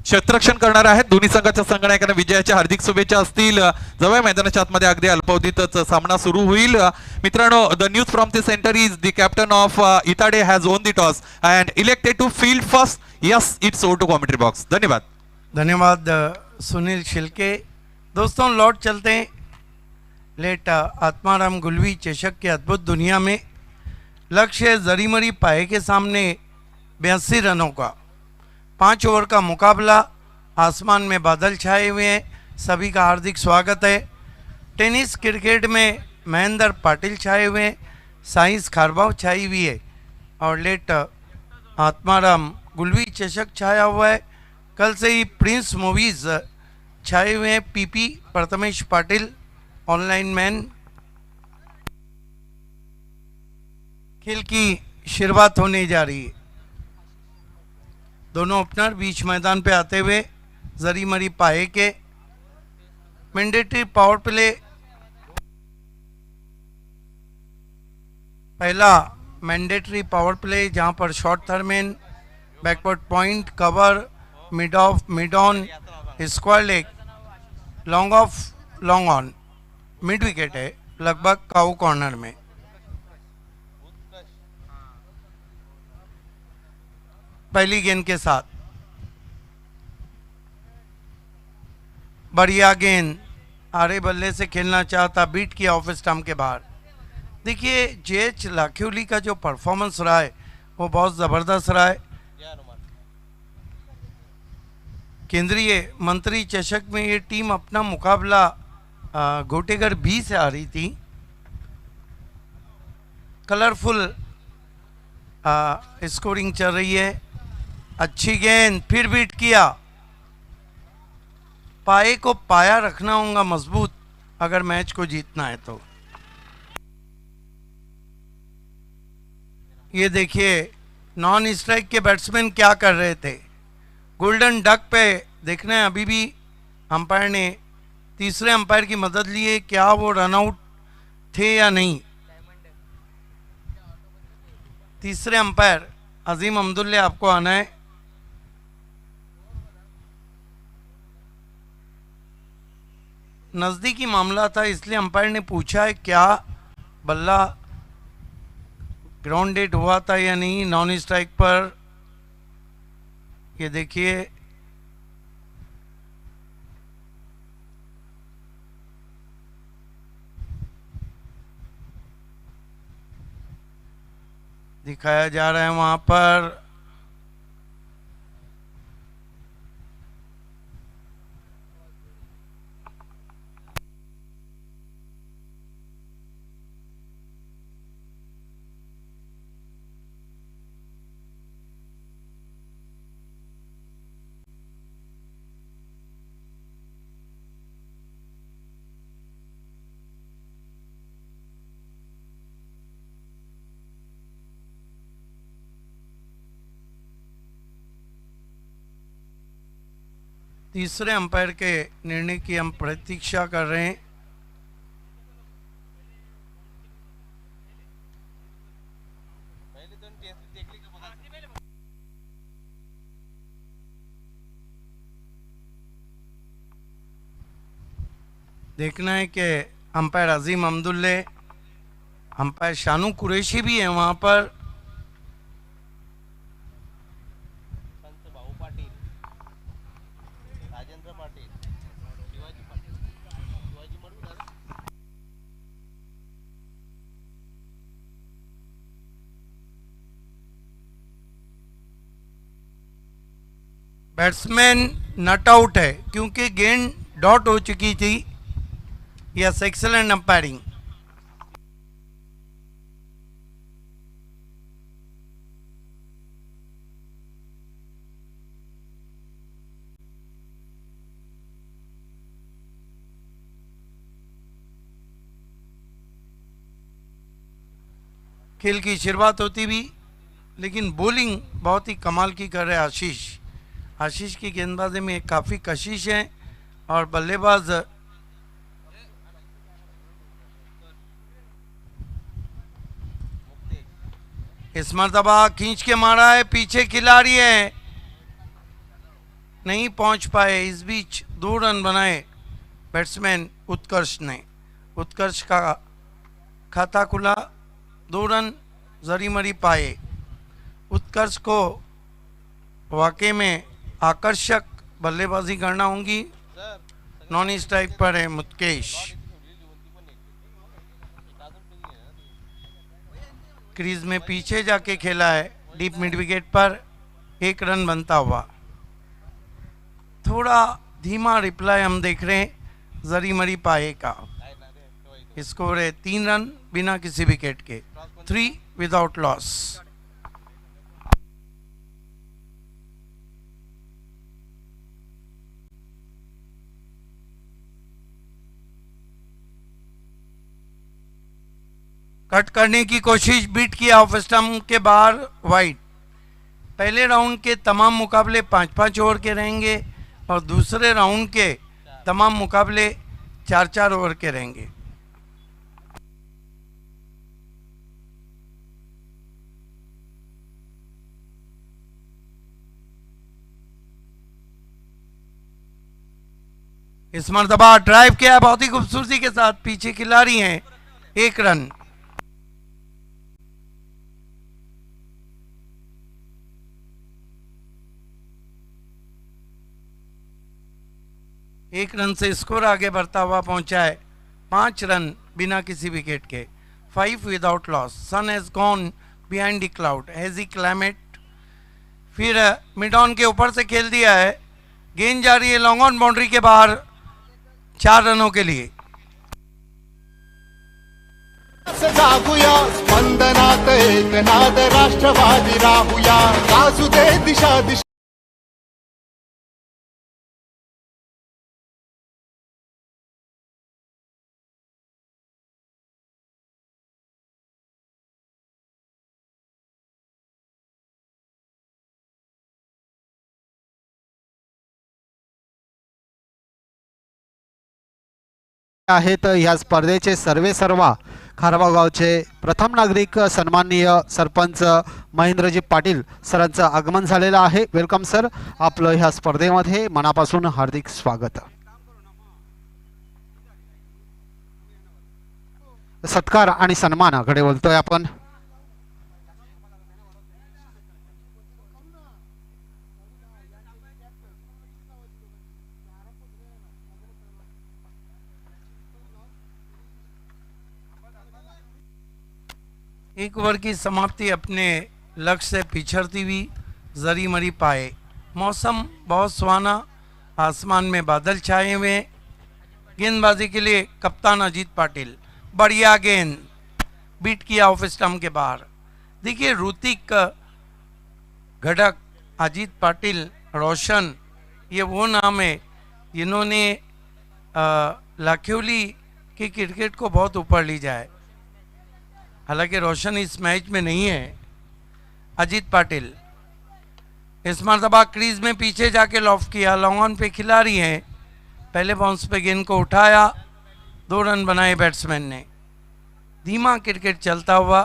S2: क्षेत्ररक्षण करणार आहेत. दोन्ही संघाच्या संघनायकांना विजयाच्या हार्दिक शुभेच्छा असतील. जवळ मैदानाच्या आतमध्ये अगदी अल्पावधीतच सामना सुरू होईल. मित्रांनो the news from the centre is the captain of Itade has won the toss and elected to field first. Yes it's over to commentary box. धन्यवाद.
S7: धन्यवाद सुनील शिल्के. दोस्तों लौट चलते हैं लेट आत्माराम गुलवी चषक के अद्भुत दुनिया में. लक्ष्य जरीमरी पाए के सामने 82 रनों का 5 ओवर का मुकाबला. आसमान में बादल छाए हुए हैं. सभी का हार्दिक स्वागत है. टेनिस क्रिकेट में महेंद्र पाटिल छाए हुए हैं. साइंस खारबाव छाई हुई है और लेट आत्माराम गुलवी चषक छाया हुआ है. कल से ही प्रिंस मूवीज़ छाए हुए हैं. पीपी प्रथमेश पाटिल ऑनलाइन मैन. खेल की शुरुआत होने जा रही है. दोनों ओपनर बीच मैदान पे आते हुए जरी मरी पाए के. Mandatory power play. पहला मैंडेटरी पावर प्ले जहां पर short third man backward point cover mid off mid on square leg long off long on mid wicket है लगभग काउ कॉर्नर में. पहली गेंद के साथ बढ़िया गेंद. आरे बल्ले से खेलना चाहता. बीट किया ऑफ स्टंप के बाहर. देखिए जेएच लाखियोली का जो परफॉर्मेंस रहा है वो बहुत ज़बरदस्त रहा है. केंद्रीय मंत्री चषक में ये टीम अपना मुकाबला गोटेगर बी से आ रही थी. कलरफुल स्कोरिंग चल रही है. अच्छी गेंद. फिर बीट किया. पाए को पाया रखना होगा मजबूत अगर मैच को जीतना है तो. ये देखिए नॉन स्ट्राइक के बैट्समैन क्या कर रहे थे. गोल्डन डक पे देखना है. अभी भी अंपायर ने तीसरे अंपायर की मदद ली है. क्या वो रनआउट थे या नहीं. तीसरे अंपायर अजीम अब्दुल्ले आपको आना है. नज़दीकी मामला था इसलिए अंपायर ने पूछा है क्या बल्ला ग्राउंड डेट हुआ था या नहीं नॉन स्ट्राइक पर. ये देखिए दिखाया जा रहा है वहाँ पर. तीसरे अंपायर के निर्णय की हम प्रतीक्षा कर रहे हैं। देखना है कि अंपायर अजीम अब्दुल्ले, अंपायर शानू कुरैशी भी है वहाँ पर। बैट्समैन नट आउट है क्योंकि गेंद डॉट हो चुकी थी। Yes, excellent umpiring. खेल की शुरुआत होती भी, लेकिन बॉलिंग बहुत ही कमाल की कर रहे हैं आशीष। आशीष की गेंदबाजी में काफ़ी कशिश है और बल्लेबाज इस मरतबा खींच के मारा है, पीछे खिलाड़ी है, नहीं पहुंच पाए। इस बीच 2 रन बनाए बैट्समैन उत्कर्ष ने। उत्कर्ष का खाता खुला, 2 रन जरी मरी पाए। उत्कर्ष को वाकई में आकर्षक बल्लेबाजी करना होगी। नॉन स्ट्राइक पर है मुकेश। क्रीज में पीछे जाके खेला है, डीप मिड विकेट पर 1 रन बनता हुआ। थोड़ा धीमा रिप्लाई हम देख रहे हैं जरी मरी पाए का। स्कोर है 3 रन बिना किसी विकेट के, 3 विदाउट लॉस। कट करने की कोशिश, बीट किया ऑफ स्टंप के बाहर, वाइड। पहले राउंड के तमाम मुकाबले 5-5 ओवर के रहेंगे और दूसरे राउंड के तमाम मुकाबले 4-4 ओवर के रहेंगे। इस मरतबा ड्राइव किया बहुत ही खूबसूरती के साथ, पीछे खिलाड़ी हैं, 1 रन। एक रन से स्कोर आगे बढ़ता हुआ पहुंचा है, 5 रन बिना किसी विकेट के, 5 without loss. Sun has gone behind the cloud, hazy climate. फिर मिड ऑन के ऊपर से खेल दिया है, गेंद जा रही है लॉन्ग ऑन बाउंड्री के बाहर 4 रनों के लिए।
S5: जागूया स्पंदनात एकनाद राष्ट्रवादी राहूया, गाजू दे दिशा दिशा।
S1: आहेत ह्या स्पर्धेचे सर्वेसर्वा खारबाव गावचे प्रथम नागरिक सन्माननीय सरपंच महेंद्रजी पाटील सरांचं आगमन झालेलं आहे। वेलकम सर, आपलं ह्या स्पर्धेमध्ये मनापासून हार्दिक स्वागत। सत्कार आणि सन्मानाकडे बोलतोय आपण।
S7: एक ओवर की समाप्ति अपने लक्ष्य से पिछड़ती हुई जरी मरी पाए। मौसम बहुत सुहाना, आसमान में बादल छाए हुए। गेंदबाजी के लिए कप्तान अजीत पाटिल, बढ़िया गेंद, बीट किया ऑफ स्टंप के बाहर। देखिए ऋतिक घटक, अजीत पाटिल, रोशन, ये वो नाम है जिन्होंने लाखियोली की क्रिकेट को बहुत ऊपर ले जाए। हालांकि रोशन इस मैच में नहीं है। अजीत पाटिल इस मरतबा क्रीज में पीछे जाके लॉफ्ट किया, लॉन्ग ऑन पे खिलाड़ी हैं, पहले बाउंस पे गेंद को उठाया, 2 रन बनाए बैट्समैन ने। धीमा क्रिकेट चलता हुआ,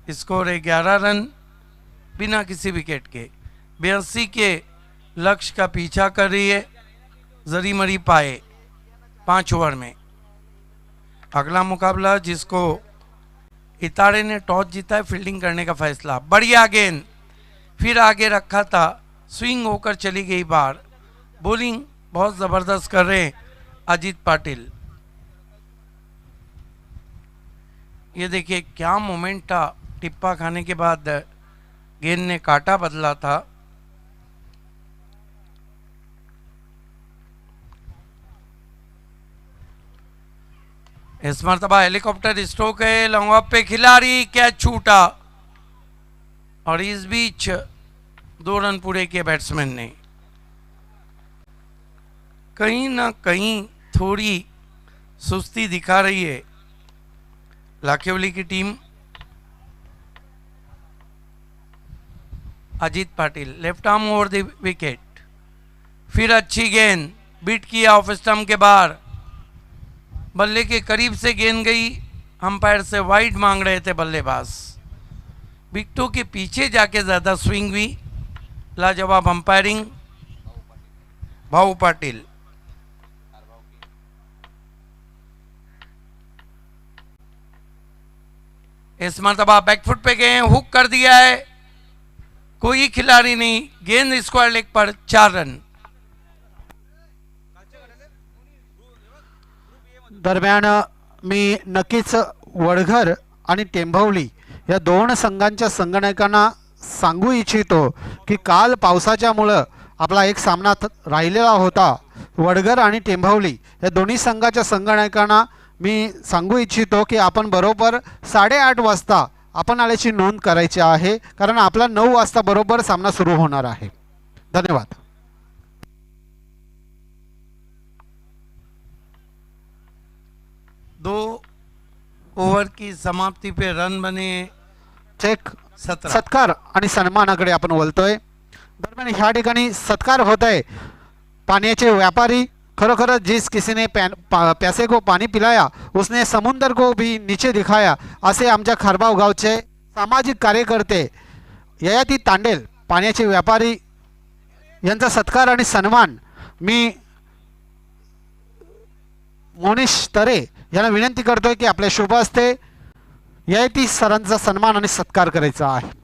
S7: स्कोर है 11 रन बिना किसी विकेट के। 82 के लक्ष्य का पीछा कर रही है जरी मरी पाए 5 ओवर में। अगला मुकाबला जिसको इतारे ने टॉस जीता है, फील्डिंग करने का फैसला। बढ़िया गेंद फिर आगे रखा था, स्विंग होकर चली गई बाहर। बॉलिंग बहुत ज़बरदस्त कर रहे हैं अजीत पाटिल। ये देखिए क्या मोमेंट था, टिप्पा खाने के बाद गेंद ने काटा बदला था। इस मरतबा हेलीकॉप्टर स्ट्रोक है, लॉन्ग ऑफ पे खिलाड़ी, कैच छूटा और इस बीच 2 रन पूरे किए बैट्समैन ने। कहीं ना कहीं थोड़ी सुस्ती दिखा रही है लाखेवली की team. Ajit Patil left arm over the wicket, फिर अच्छी गेंद, बीट किया ऑफ स्टंप के बाहर, बल्ले के करीब से गेंद गई, अंपायर से वाइड मांग रहे थे बल्लेबाज। विकेटों के पीछे जाके ज़्यादा स्विंग हुई, लाजवाब अंपायरिंग भाऊ पाटिल। इस मरतबा बैकफुट पे गए, हुक कर दिया है, कोई खिलाड़ी नहीं, गेंद स्क्वायर लेग पर, 4 रन।
S1: दरम्यान मी नक्कीच वडघर आणि टेंभवली या 2 संघांच्या संगणकांना सांगू इच्छितो की काल पावसाच्यामुळं आपला एक सामना राहिलेला होता। वडघर आणि टेंभवली या दोन्ही संघाच्या संगणकांना मी सांगू इच्छितो की आपण बरोबर 8:30 वाजता आपण आल्याची नोंद करायची आहे, कारण आपला 9 वाजता बरोबर सामना सुरू होणार आहे। धन्यवाद।
S7: दो ओवर की समाप्ति पे रन बने
S1: चेक
S7: 17।
S1: सत्कार आणि सन्मानाकडे आपण बोलतोय। दरम्यान ह्या ठिकाणी सत्कार होत आहे पाण्याचे व्यापारी। खरोखर जिस किसी ने प्यासे को पानी पिलाया उसने समुंदर को भी नीचे दिखाया, असे आमच्या खारबाव गावचे सामाजिक कार्यकर्ते ययाती तांडेल पाण्याचे व्यापारी यांचा सत्कार आणि सन्मान मी मोनिश तरे यांना विनंती करतोय की आपल्या शुभ हस्ते ययाती सरांचा सन्मान आणि सत्कार करायचा आहे।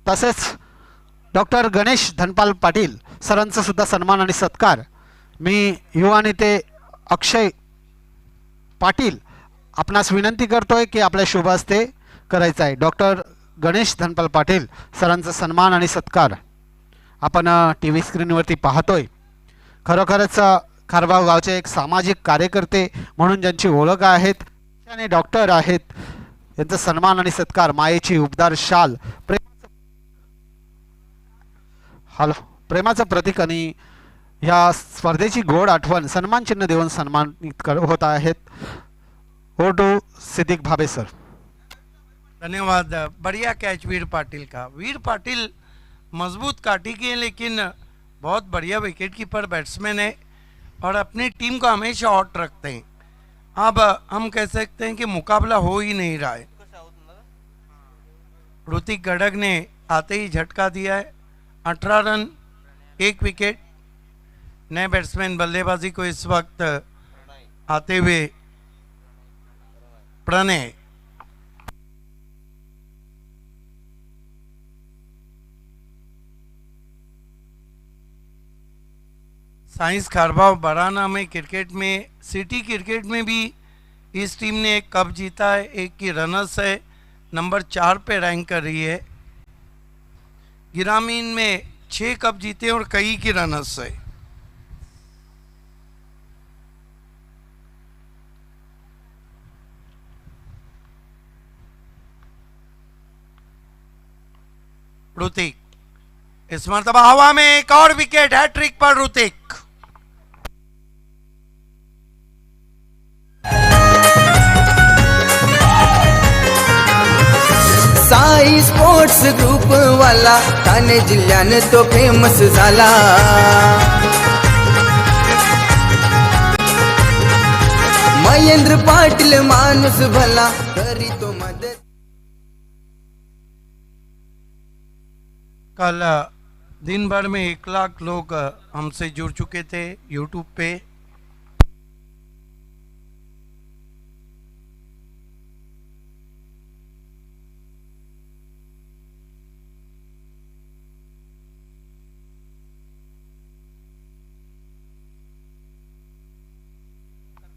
S1: तसेच डॉक्टर गणेश धनपाल पाटील सरांचा सुद्धा सन्मान आणि सत्कार मी युवा नेते अक्षय पाटील आपणास विनंती करतोय की आपल्या शुभ हस्ते करायचा आहे। डॉक्टर गणेश धनपाल पाटील सरांचा सन्मान आणि सत्कार आपण टीव्ही स्क्रीनवरती पाहतोय। खरोखरच खारबाव गावचे एक सामाजिक कार्यकर्ते म्हणून ज्यांची ओळख आहेत आणि डॉक्टर आहेत, यांचा सन्मान आणि सत्कार मायेची उबदार शाल प्रेमाचं प्रतीक आणि या स्पर्धेची गोड आठवण सन्मान चिन्ह देऊन सन्मानित होत आहेत। ओटू सिद्दीक भाबे सर।
S7: धन्यवाद। बढ़िया कैच वीर पाटिल का। वीर पाटिल मजबूत काठी के हैं, लेकिन बहुत बढ़िया विकेट कीपर बैट्समैन है और अपनी टीम को हमेशा आउट रखते हैं। अब हम कह सकते हैं कि मुकाबला हो ही नहीं रहा है। ऋतिक गढ़ग ने आते ही झटका दिया है, 18 रन 1 विकेट। नए बैट्समैन बल्लेबाजी को इस वक्त आते हुए प्रणय। साइंस खारबाव बराना में क्रिकेट में, सिटी क्रिकेट में भी इस टीम ने एक कप जीता है, एक की रनर्स है, नंबर 4 पे रैंक कर रही है। ग्रामीण में 6 कप जीते और कई की रनर्स है। ऋतिक, इस मरतबा हवा में एक और विकेट, हैट्रिक पर ऋतिक।
S3: साई स्पोर्ट्स ग्रुप वाला ठाणे जिल्ह्यानं तो फेमस झाला। महेंद्र पाटील माणूस भला करी तो मदत।
S7: कल दिन भर में 1 लाख लोग हमसे जुड़ चुके थे यूट्यूब पे।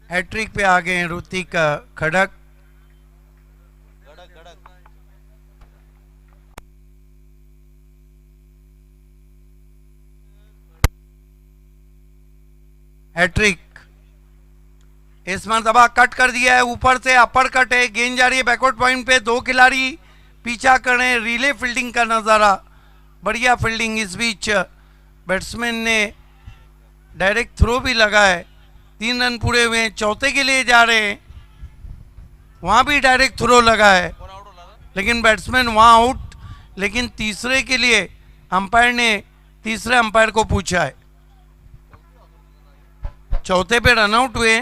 S7: हैट्रिक पे आ गए हैं ऋतिक खड़क। हैट्रिक, इस मरतबा कट कर दिया है, ऊपर से अपर कट है, गेंद जा रही है बैकवर्ड पॉइंट पे, 2 खिलाड़ी पीछा कर रहे हैं, रिले फील्डिंग का नज़ारा, बढ़िया फील्डिंग। इस बीच बैट्समैन ने डायरेक्ट थ्रो भी लगा है, 3 रन पूरे हुए हैं, चौथे के लिए जा रहे हैं, वहाँ भी डायरेक्ट थ्रो लगा है लेकिन बैट्समैन वहाँ आउट। लेकिन तीसरे के लिए अंपायर ने तीसरे अंपायर को पूछा है, चौथे पे रनआउट हुए,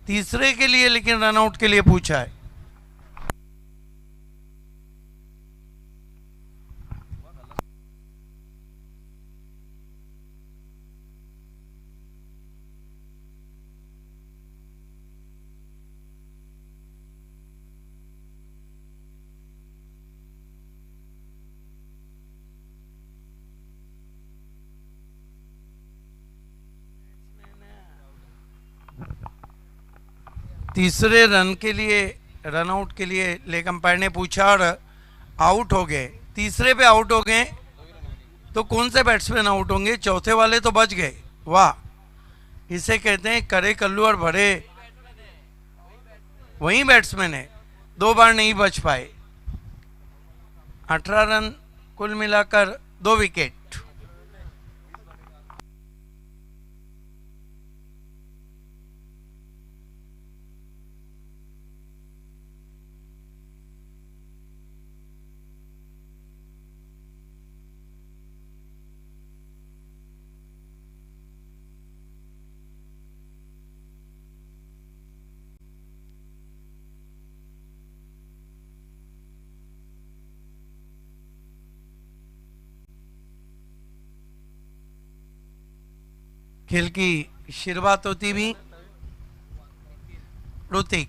S7: तीसरे के लिए लेकिन रनआउट के लिए पूछा है। तीसरे रन के लिए रनआउट के लिए लेग अंपायर ने पूछा और आउट हो गए। तीसरे पे आउट हो गए तो कौन से बैट्समैन आउट होंगे? चौथे वाले तो बच गए। वाह, इसे कहते हैं करे कल्लू और भरे, वही बैट्समैन है, 2 बार नहीं बच पाए। 18 रन कुल मिलाकर 2 विकेट। खेल की शुरुआत होती भी ऋतिक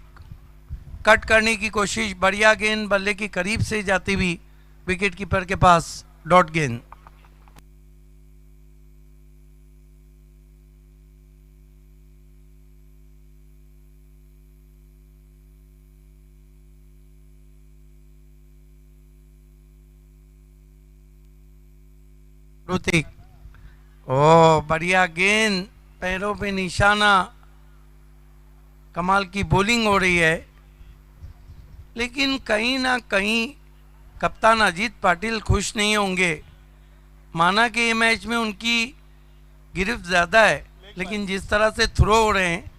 S7: कट करने की कोशिश, बढ़िया गेंद बल्ले की करीब से जाती हुई विकेट कीपर के पास, डॉट गेंद। ऋतिक, ओ बढ़िया गेंद, पैरों पे निशाना, कमाल की बॉलिंग हो रही है। लेकिन कहीं ना कहीं कप्तान अजीत पाटिल खुश नहीं होंगे। माना कि ये मैच में उनकी गिरफ्त ज़्यादा है, लेकिन जिस तरह से थ्रो हो रहे हैं,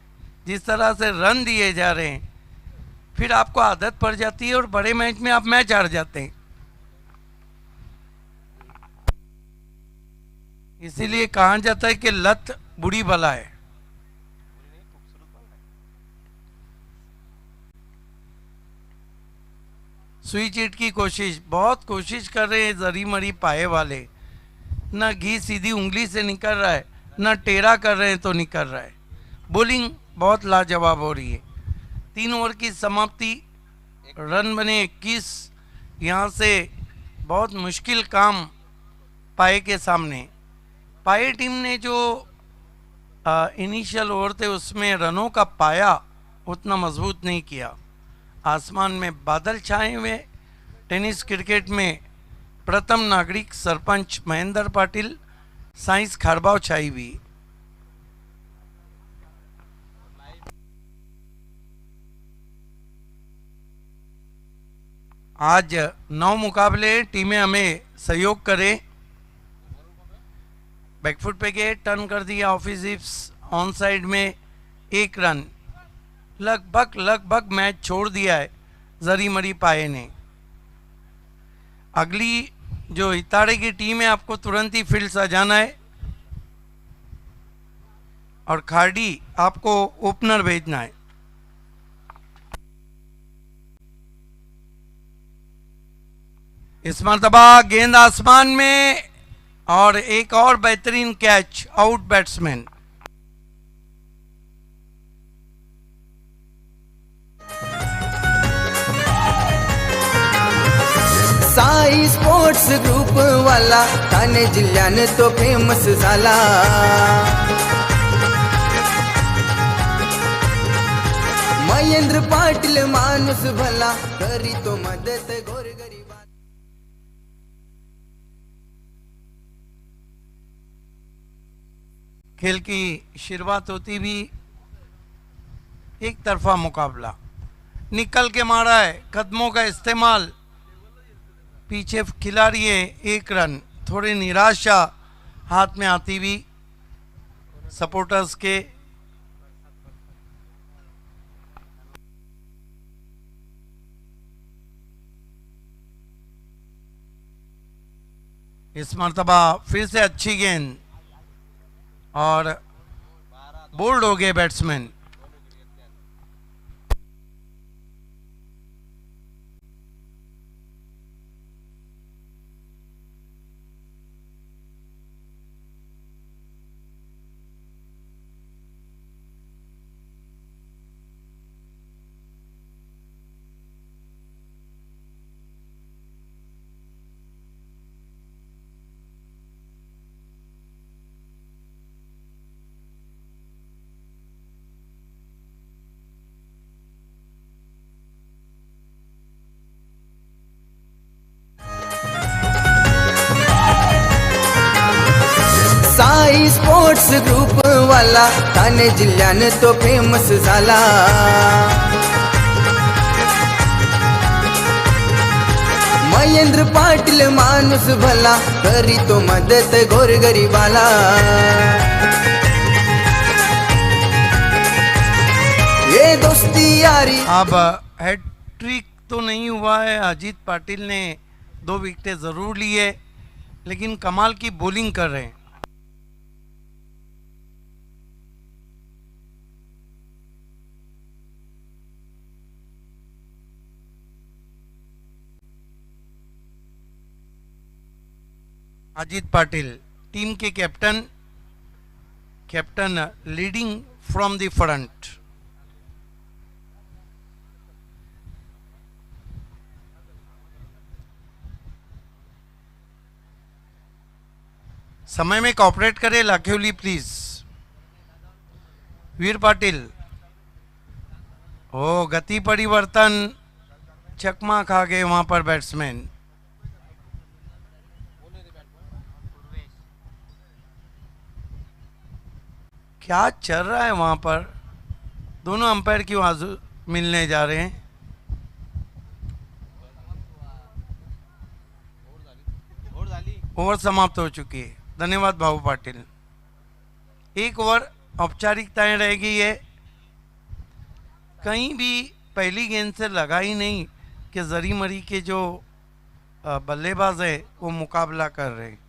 S7: जिस तरह से रन दिए जा रहे हैं, फिर आपको आदत पड़ जाती है और बड़े मैच में आप मैच हार जाते हैं। इसीलिए कहा जाता है कि लत बुरी बला है। सुई चीट की कोशिश, बहुत कोशिश कर रहे हैं जरी मरी पाए वाले, ना घी सीधी उंगली से निकल रहा है, ना टेढ़ा कर रहे हैं तो निकल रहा है। बॉलिंग बहुत लाजवाब हो रही है। 3 ओवर की समाप्ति, रन बने 21। यहाँ से बहुत मुश्किल काम पाए के सामने। पाए टीम ने जो इनिशियल ओवर थे उसमें रनों का पाया उतना मजबूत नहीं किया। आसमान में बादल छाए हुए। टेनिस क्रिकेट में प्रथम नागरिक सरपंच महेंद्र पाटिल, साइंस खारबाव छाई हुई। आज 9 मुकाबले, टीमें हमें सहयोग करें। बैकफुट पे गए, टर्न कर दिया ऑफिस हिप्स, ऑन साइड में 1 रन। लगभग मैच छोड़ दिया है जरी मरी पाए ने। अगली जो इताड़े की टीम है आपको तुरंत ही फील्ड सजाना है और खाड़ी आपको ओपनर भेजना है। इस मर्तबा गेंद आसमान में और एक और बेहतरीन catch, out batsman.
S3: Sai sports group वाला ठाणे जिल्ह्याने तो फेमस झाला। महेंद्र पाटील माणूस भला, करी तो मदत गोरगरिबा।
S7: खेल की शुरुआत होती भी एक तरफा मुकाबला, निकल के मारा है, कदमों का इस्तेमाल, पीछे खिलाड़ी है, 1 रन। थोड़ी निराशा हाथ में आती भी सपोर्टर्स के। इस मर्तबा फिर से अच्छी गेंद और बोल्ड हो गए बैट्समैन।
S3: साई स्पोर्ट्स ग्रुप वाला ठाणे जिल्ह्याने तो फेमस झाला। महेंद्र पाटील माणूस भला, करी तो मदत गोरगरिबाला। ये दोस्ती यारी।
S7: अब हैट्रिक तो नहीं हुआ है, अजीत पाटिल ने 2 विकेटें जरूर ली है, लेकिन कमाल की बॉलिंग कर रहे हैं। अजीत पाटिल टीम के captain leading from the front. समय में कॉपरेट करे लाखेवली प्लीज। वीर पाटिल, ओ गति परिवर्तन, चकमा खा गए वहां पर बैट्समैन। क्या चल रहा है वहां पर? दोनों अंपायर क्यों आजू मिलने जा रहे हैं? ओवर समाप्त हो चुकी है। धन्यवाद बाबू पाटिल। 1 ओवर औपचारिकताएं रह गई है। कहीं भी पहली गेंद से लगा ही नहीं कि जरी मरी के जो बल्लेबाज है वो मुकाबला कर रहे हैं।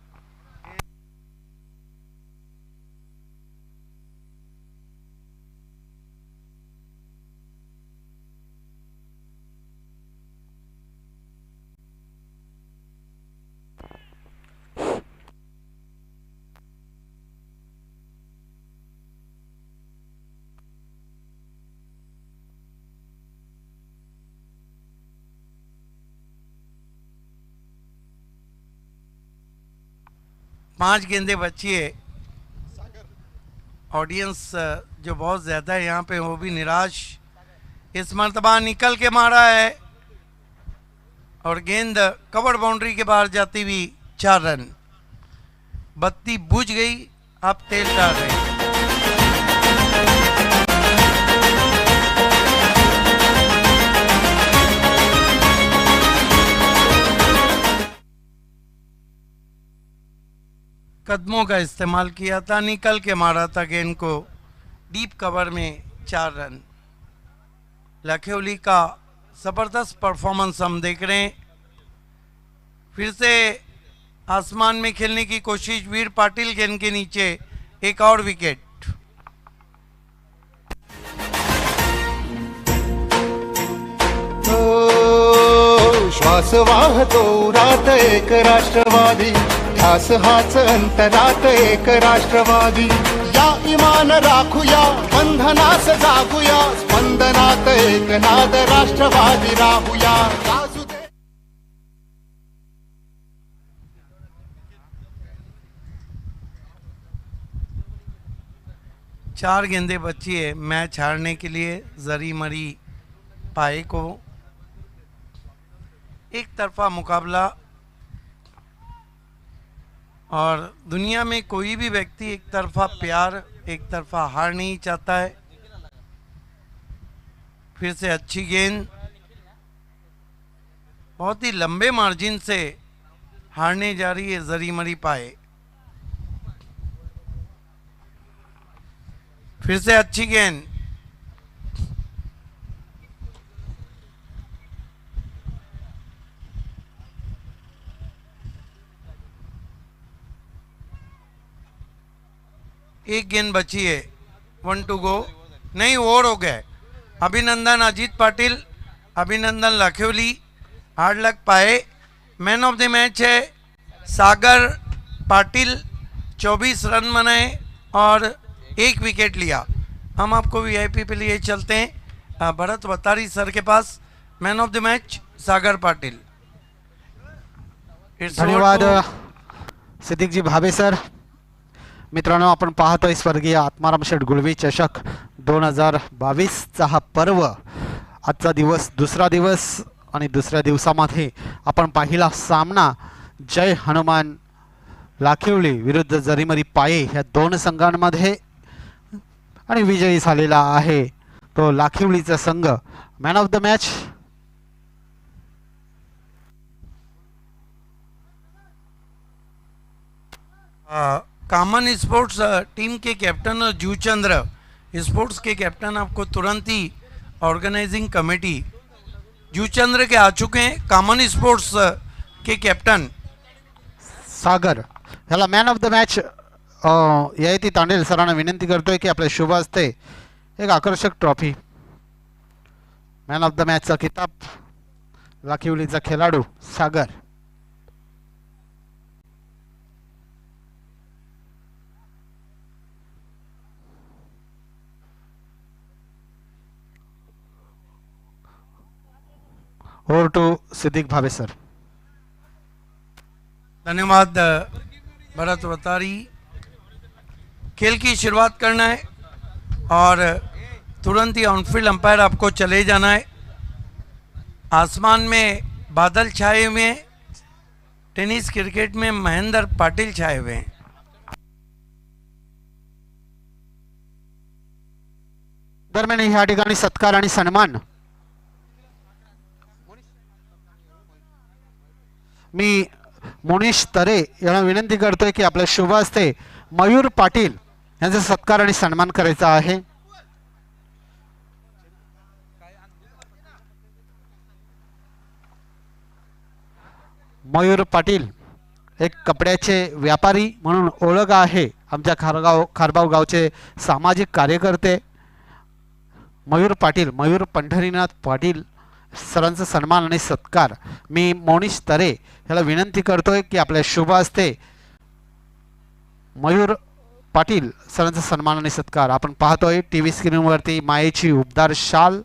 S7: पांच गेंदें बची है। ऑडियंस जो बहुत ज़्यादा है यहाँ पे वो भी निराश। इस मर्तबा निकल के मारा है और गेंद कवर बाउंड्री के बाहर जाती हुई 4 रन। बत्ती बुझ गई, अब तेल डाल रहे हैं। कदमों का इस्तेमाल किया था, निकल के मारा था गेंद को डीप कवर में 4 रन। लखेवली का ज़बरदस्त परफॉर्मेंस हम देख रहे हैं। फिर से आसमान में खेलने की कोशिश, वीर पाटिल गेंद के नीचे, एक और विकेट।
S5: श्वास वाहतो रात एक राष्ट्रवादी, ध्यास हाच अंतरात एक राष्ट्रवादी। या इमान राखूया, बंधनास जागूया, स्पंदनात एक नाद राष्ट्रवादी राहूया। गाजू दे
S7: चार गेंदें बची है मैच हारने के लिए। जरी मरी पाए को एक तरफा मुकाबला, और दुनिया में कोई भी व्यक्ति एक तरफा प्यार, एक तरफा हार नहीं चाहता है। फिर से अच्छी गेंद, बहुत ही लंबे मार्जिन से हारने जा रही है जरी मरी पाए। फिर से अच्छी गेंद, एक गेंद बची है, 1 टू गो, नहीं ओवर हो गया। अभिनंदन अजीत पाटिल, अभिनंदन लखेवली, हार्ड लक पाए। मैन ऑफ द मैच है सागर पाटिल, 24 रन बनाए और 1 विकेट लिया। हम आपको वीआईपी पे लिए चलते हैं भरत वतारी सर के पास। Man of the match Sagar Patil.
S1: धन्यवाद सिद्दीक जी भावे सर। मित्रांनो, आपण पाहतोय स्वर्गीय आत्माराम शेठ गुळवी चषक 2022चा हा पर्व। आजचा दिवस दुसरा दिवस आणि दुसऱ्या दिवसामध्ये आपण पाहिला सामना जय हनुमान लाखिवली विरुद्ध जरीमरी पाये ह्या दोन संघांमध्ये, आणि विजयी झालेला आहे तो लाखिवलीचा संघ। Man of the match
S7: common sports team के कैप्टन जूचंद्र स्पोर्ट्स के कैप्टन आपको तुरंत ही ऑर्गेनाइजिंग कमेटी जूचंद्र के आ चुके हैं। कॉमन स्पोर्ट्स के कैप्टन
S1: सागर ह्याला man of the match Yayati Tandel सरांना विनंती करतोय की आपल्या शुभ हस्ते एक आकर्षक ट्रॉफी, मॅन ऑफ द मॅचचा किताब लाखिवलीचा खेळाडू Sagar. Over to Siddique Bhave sir.
S7: धन्यवाद भरत वतारी। खेल की शुरुआत करना है और तुरंत ही ऑनफील्ड अंपायर आपको चले जाना है। आसमान में बादल छाए हुए हैं, टेनिस क्रिकेट में महेंद्र पाटिल छाए हुए हैं।
S1: दरम्यान ह्या ठिकाणी सत्कार आणि सन्मान मी मोनिश तरे यांना विनंती करतोय की आपल्या शुभ हस्ते मयूर पाटील यांचा सत्कार आणि सन्मान करायचा आहे। मयूर पाटील एक कपड्याचे व्यापारी म्हणून ओळख आहे आमच्या खारबाव गावचे सामाजिक कार्यकर्ते मयूर पाटील, मयूर पंढरीनाथ पाटील सरांचा सन्मान आणि सत्कार मी मोनिश तरे याला विनंती करतोय की आपल्या शुभ हस्ते मयूर पाटील सरांचा सन्मान आणि सत्कार। आपण पाहतोय टीव्ही स्क्रीनवरती मायेची उबदार शाल,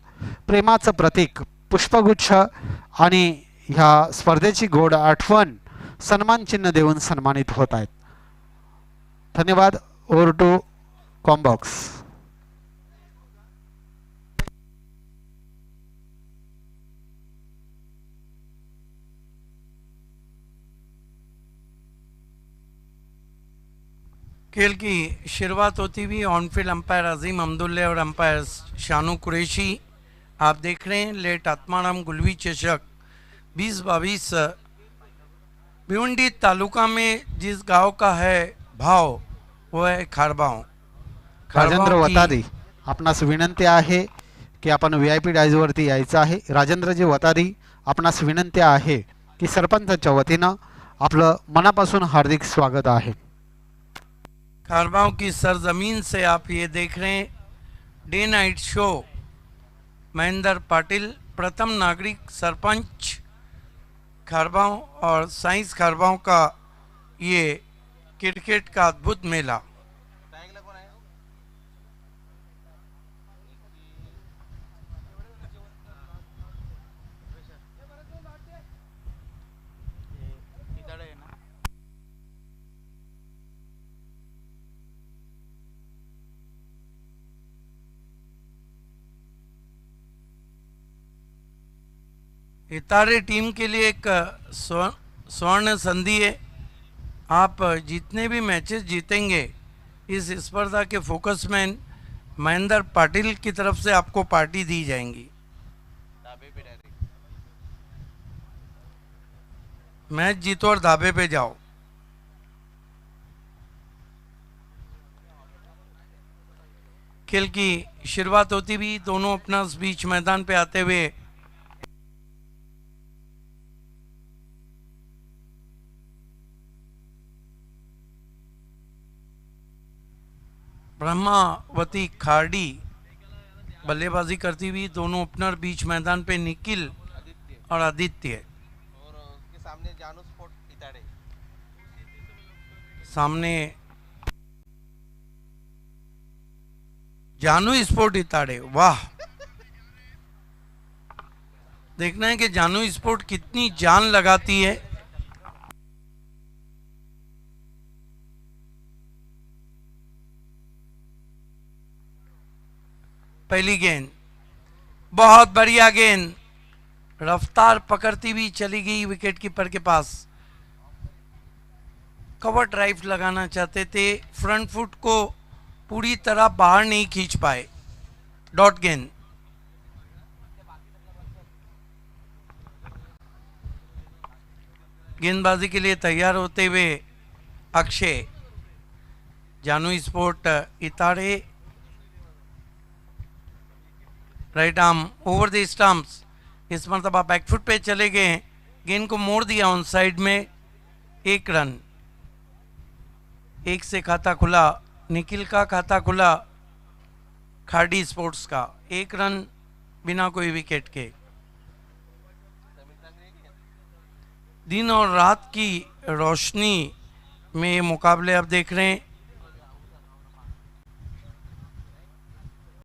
S1: प्रेमाचं प्रतीक, पुष्पगुच्छ आणि ह्या स्पर्धेची गोड आठवण सन्मान चिन्ह देऊन सन्मानित होत आहेत। धन्यवाद। Over to commbox.
S7: खेल की शुरुआत होती हुई ऑनफील्ड अंपायर अजीम अब्दुल्ला और अंपायर शानू कुरैशी। आप देख रहे हैं लेट आत्माराम गुलवी चषक 2022 भिवंडी तालुका में जिस गांव का है भाव वो है खारबाव।
S1: राजेंद्र
S7: खारबाव की-
S1: वतारी आपणास विनंती आहे की आपण VIP डायजवरती यायचं आहे. राजेंद्रजी वतारी आपणास विनंती आहे की सरपंचाच्या वतीनं आपलं मनापासून हार्दिक स्वागत आहे.
S7: खारबाव की सरजमीन से आप ये देख रहे हैं day Knight show. Mahendra Patil प्रथम नागरिक सरपंच खारबाव और साइंस खारबाव का ये क्रिकेट का अद्भुत मेला। इतारे टीम के लिए एक स्वर्ण संधि है। आप जितने भी मैचेस जीतेंगे इस स्पर्धा के फोकसमैन महेंद्र पाटिल की तरफ से आपको पार्टी दी जाएंगी। मैच जीतो और धाबे पे जाओ। खेल की शुरुआत होती भी दोनों अपना बीच मैदान पे आते हुए ब्रह्मावती खाड़ी बल्लेबाजी करती हुई दोनों ओपनर बीच मैदान पे निखिल और आदित्य। सामने जानू स्पोर्ट इताड़े। वाह, देखना है कि जानू स्पोर्ट कितनी जान लगाती है। पहली गेंद बहुत बढ़िया गेंद, रफ्तार पकड़ती हुई चली गई विकेट कीपर के पास। कवर ड्राइव लगाना चाहते थे, फ्रंट फुट को पूरी तरह बाहर नहीं खींच पाए। डॉट गेंद। गेंदबाजी के लिए तैयार होते हुए Akshay. Janu sport Itade right arm over the stumps. इस मरतबा बैकफुट पे चले गए, गेंद को मोड़ दिया ऑन साइड में। 1 रन। 1 से खाता खुला, निखिल का खाता खुला खाड़ी स्पोर्ट्स का। 1 रन बिना कोई विकेट के। दिन और रात की रोशनी में ये मुकाबले आप देख रहे हैं।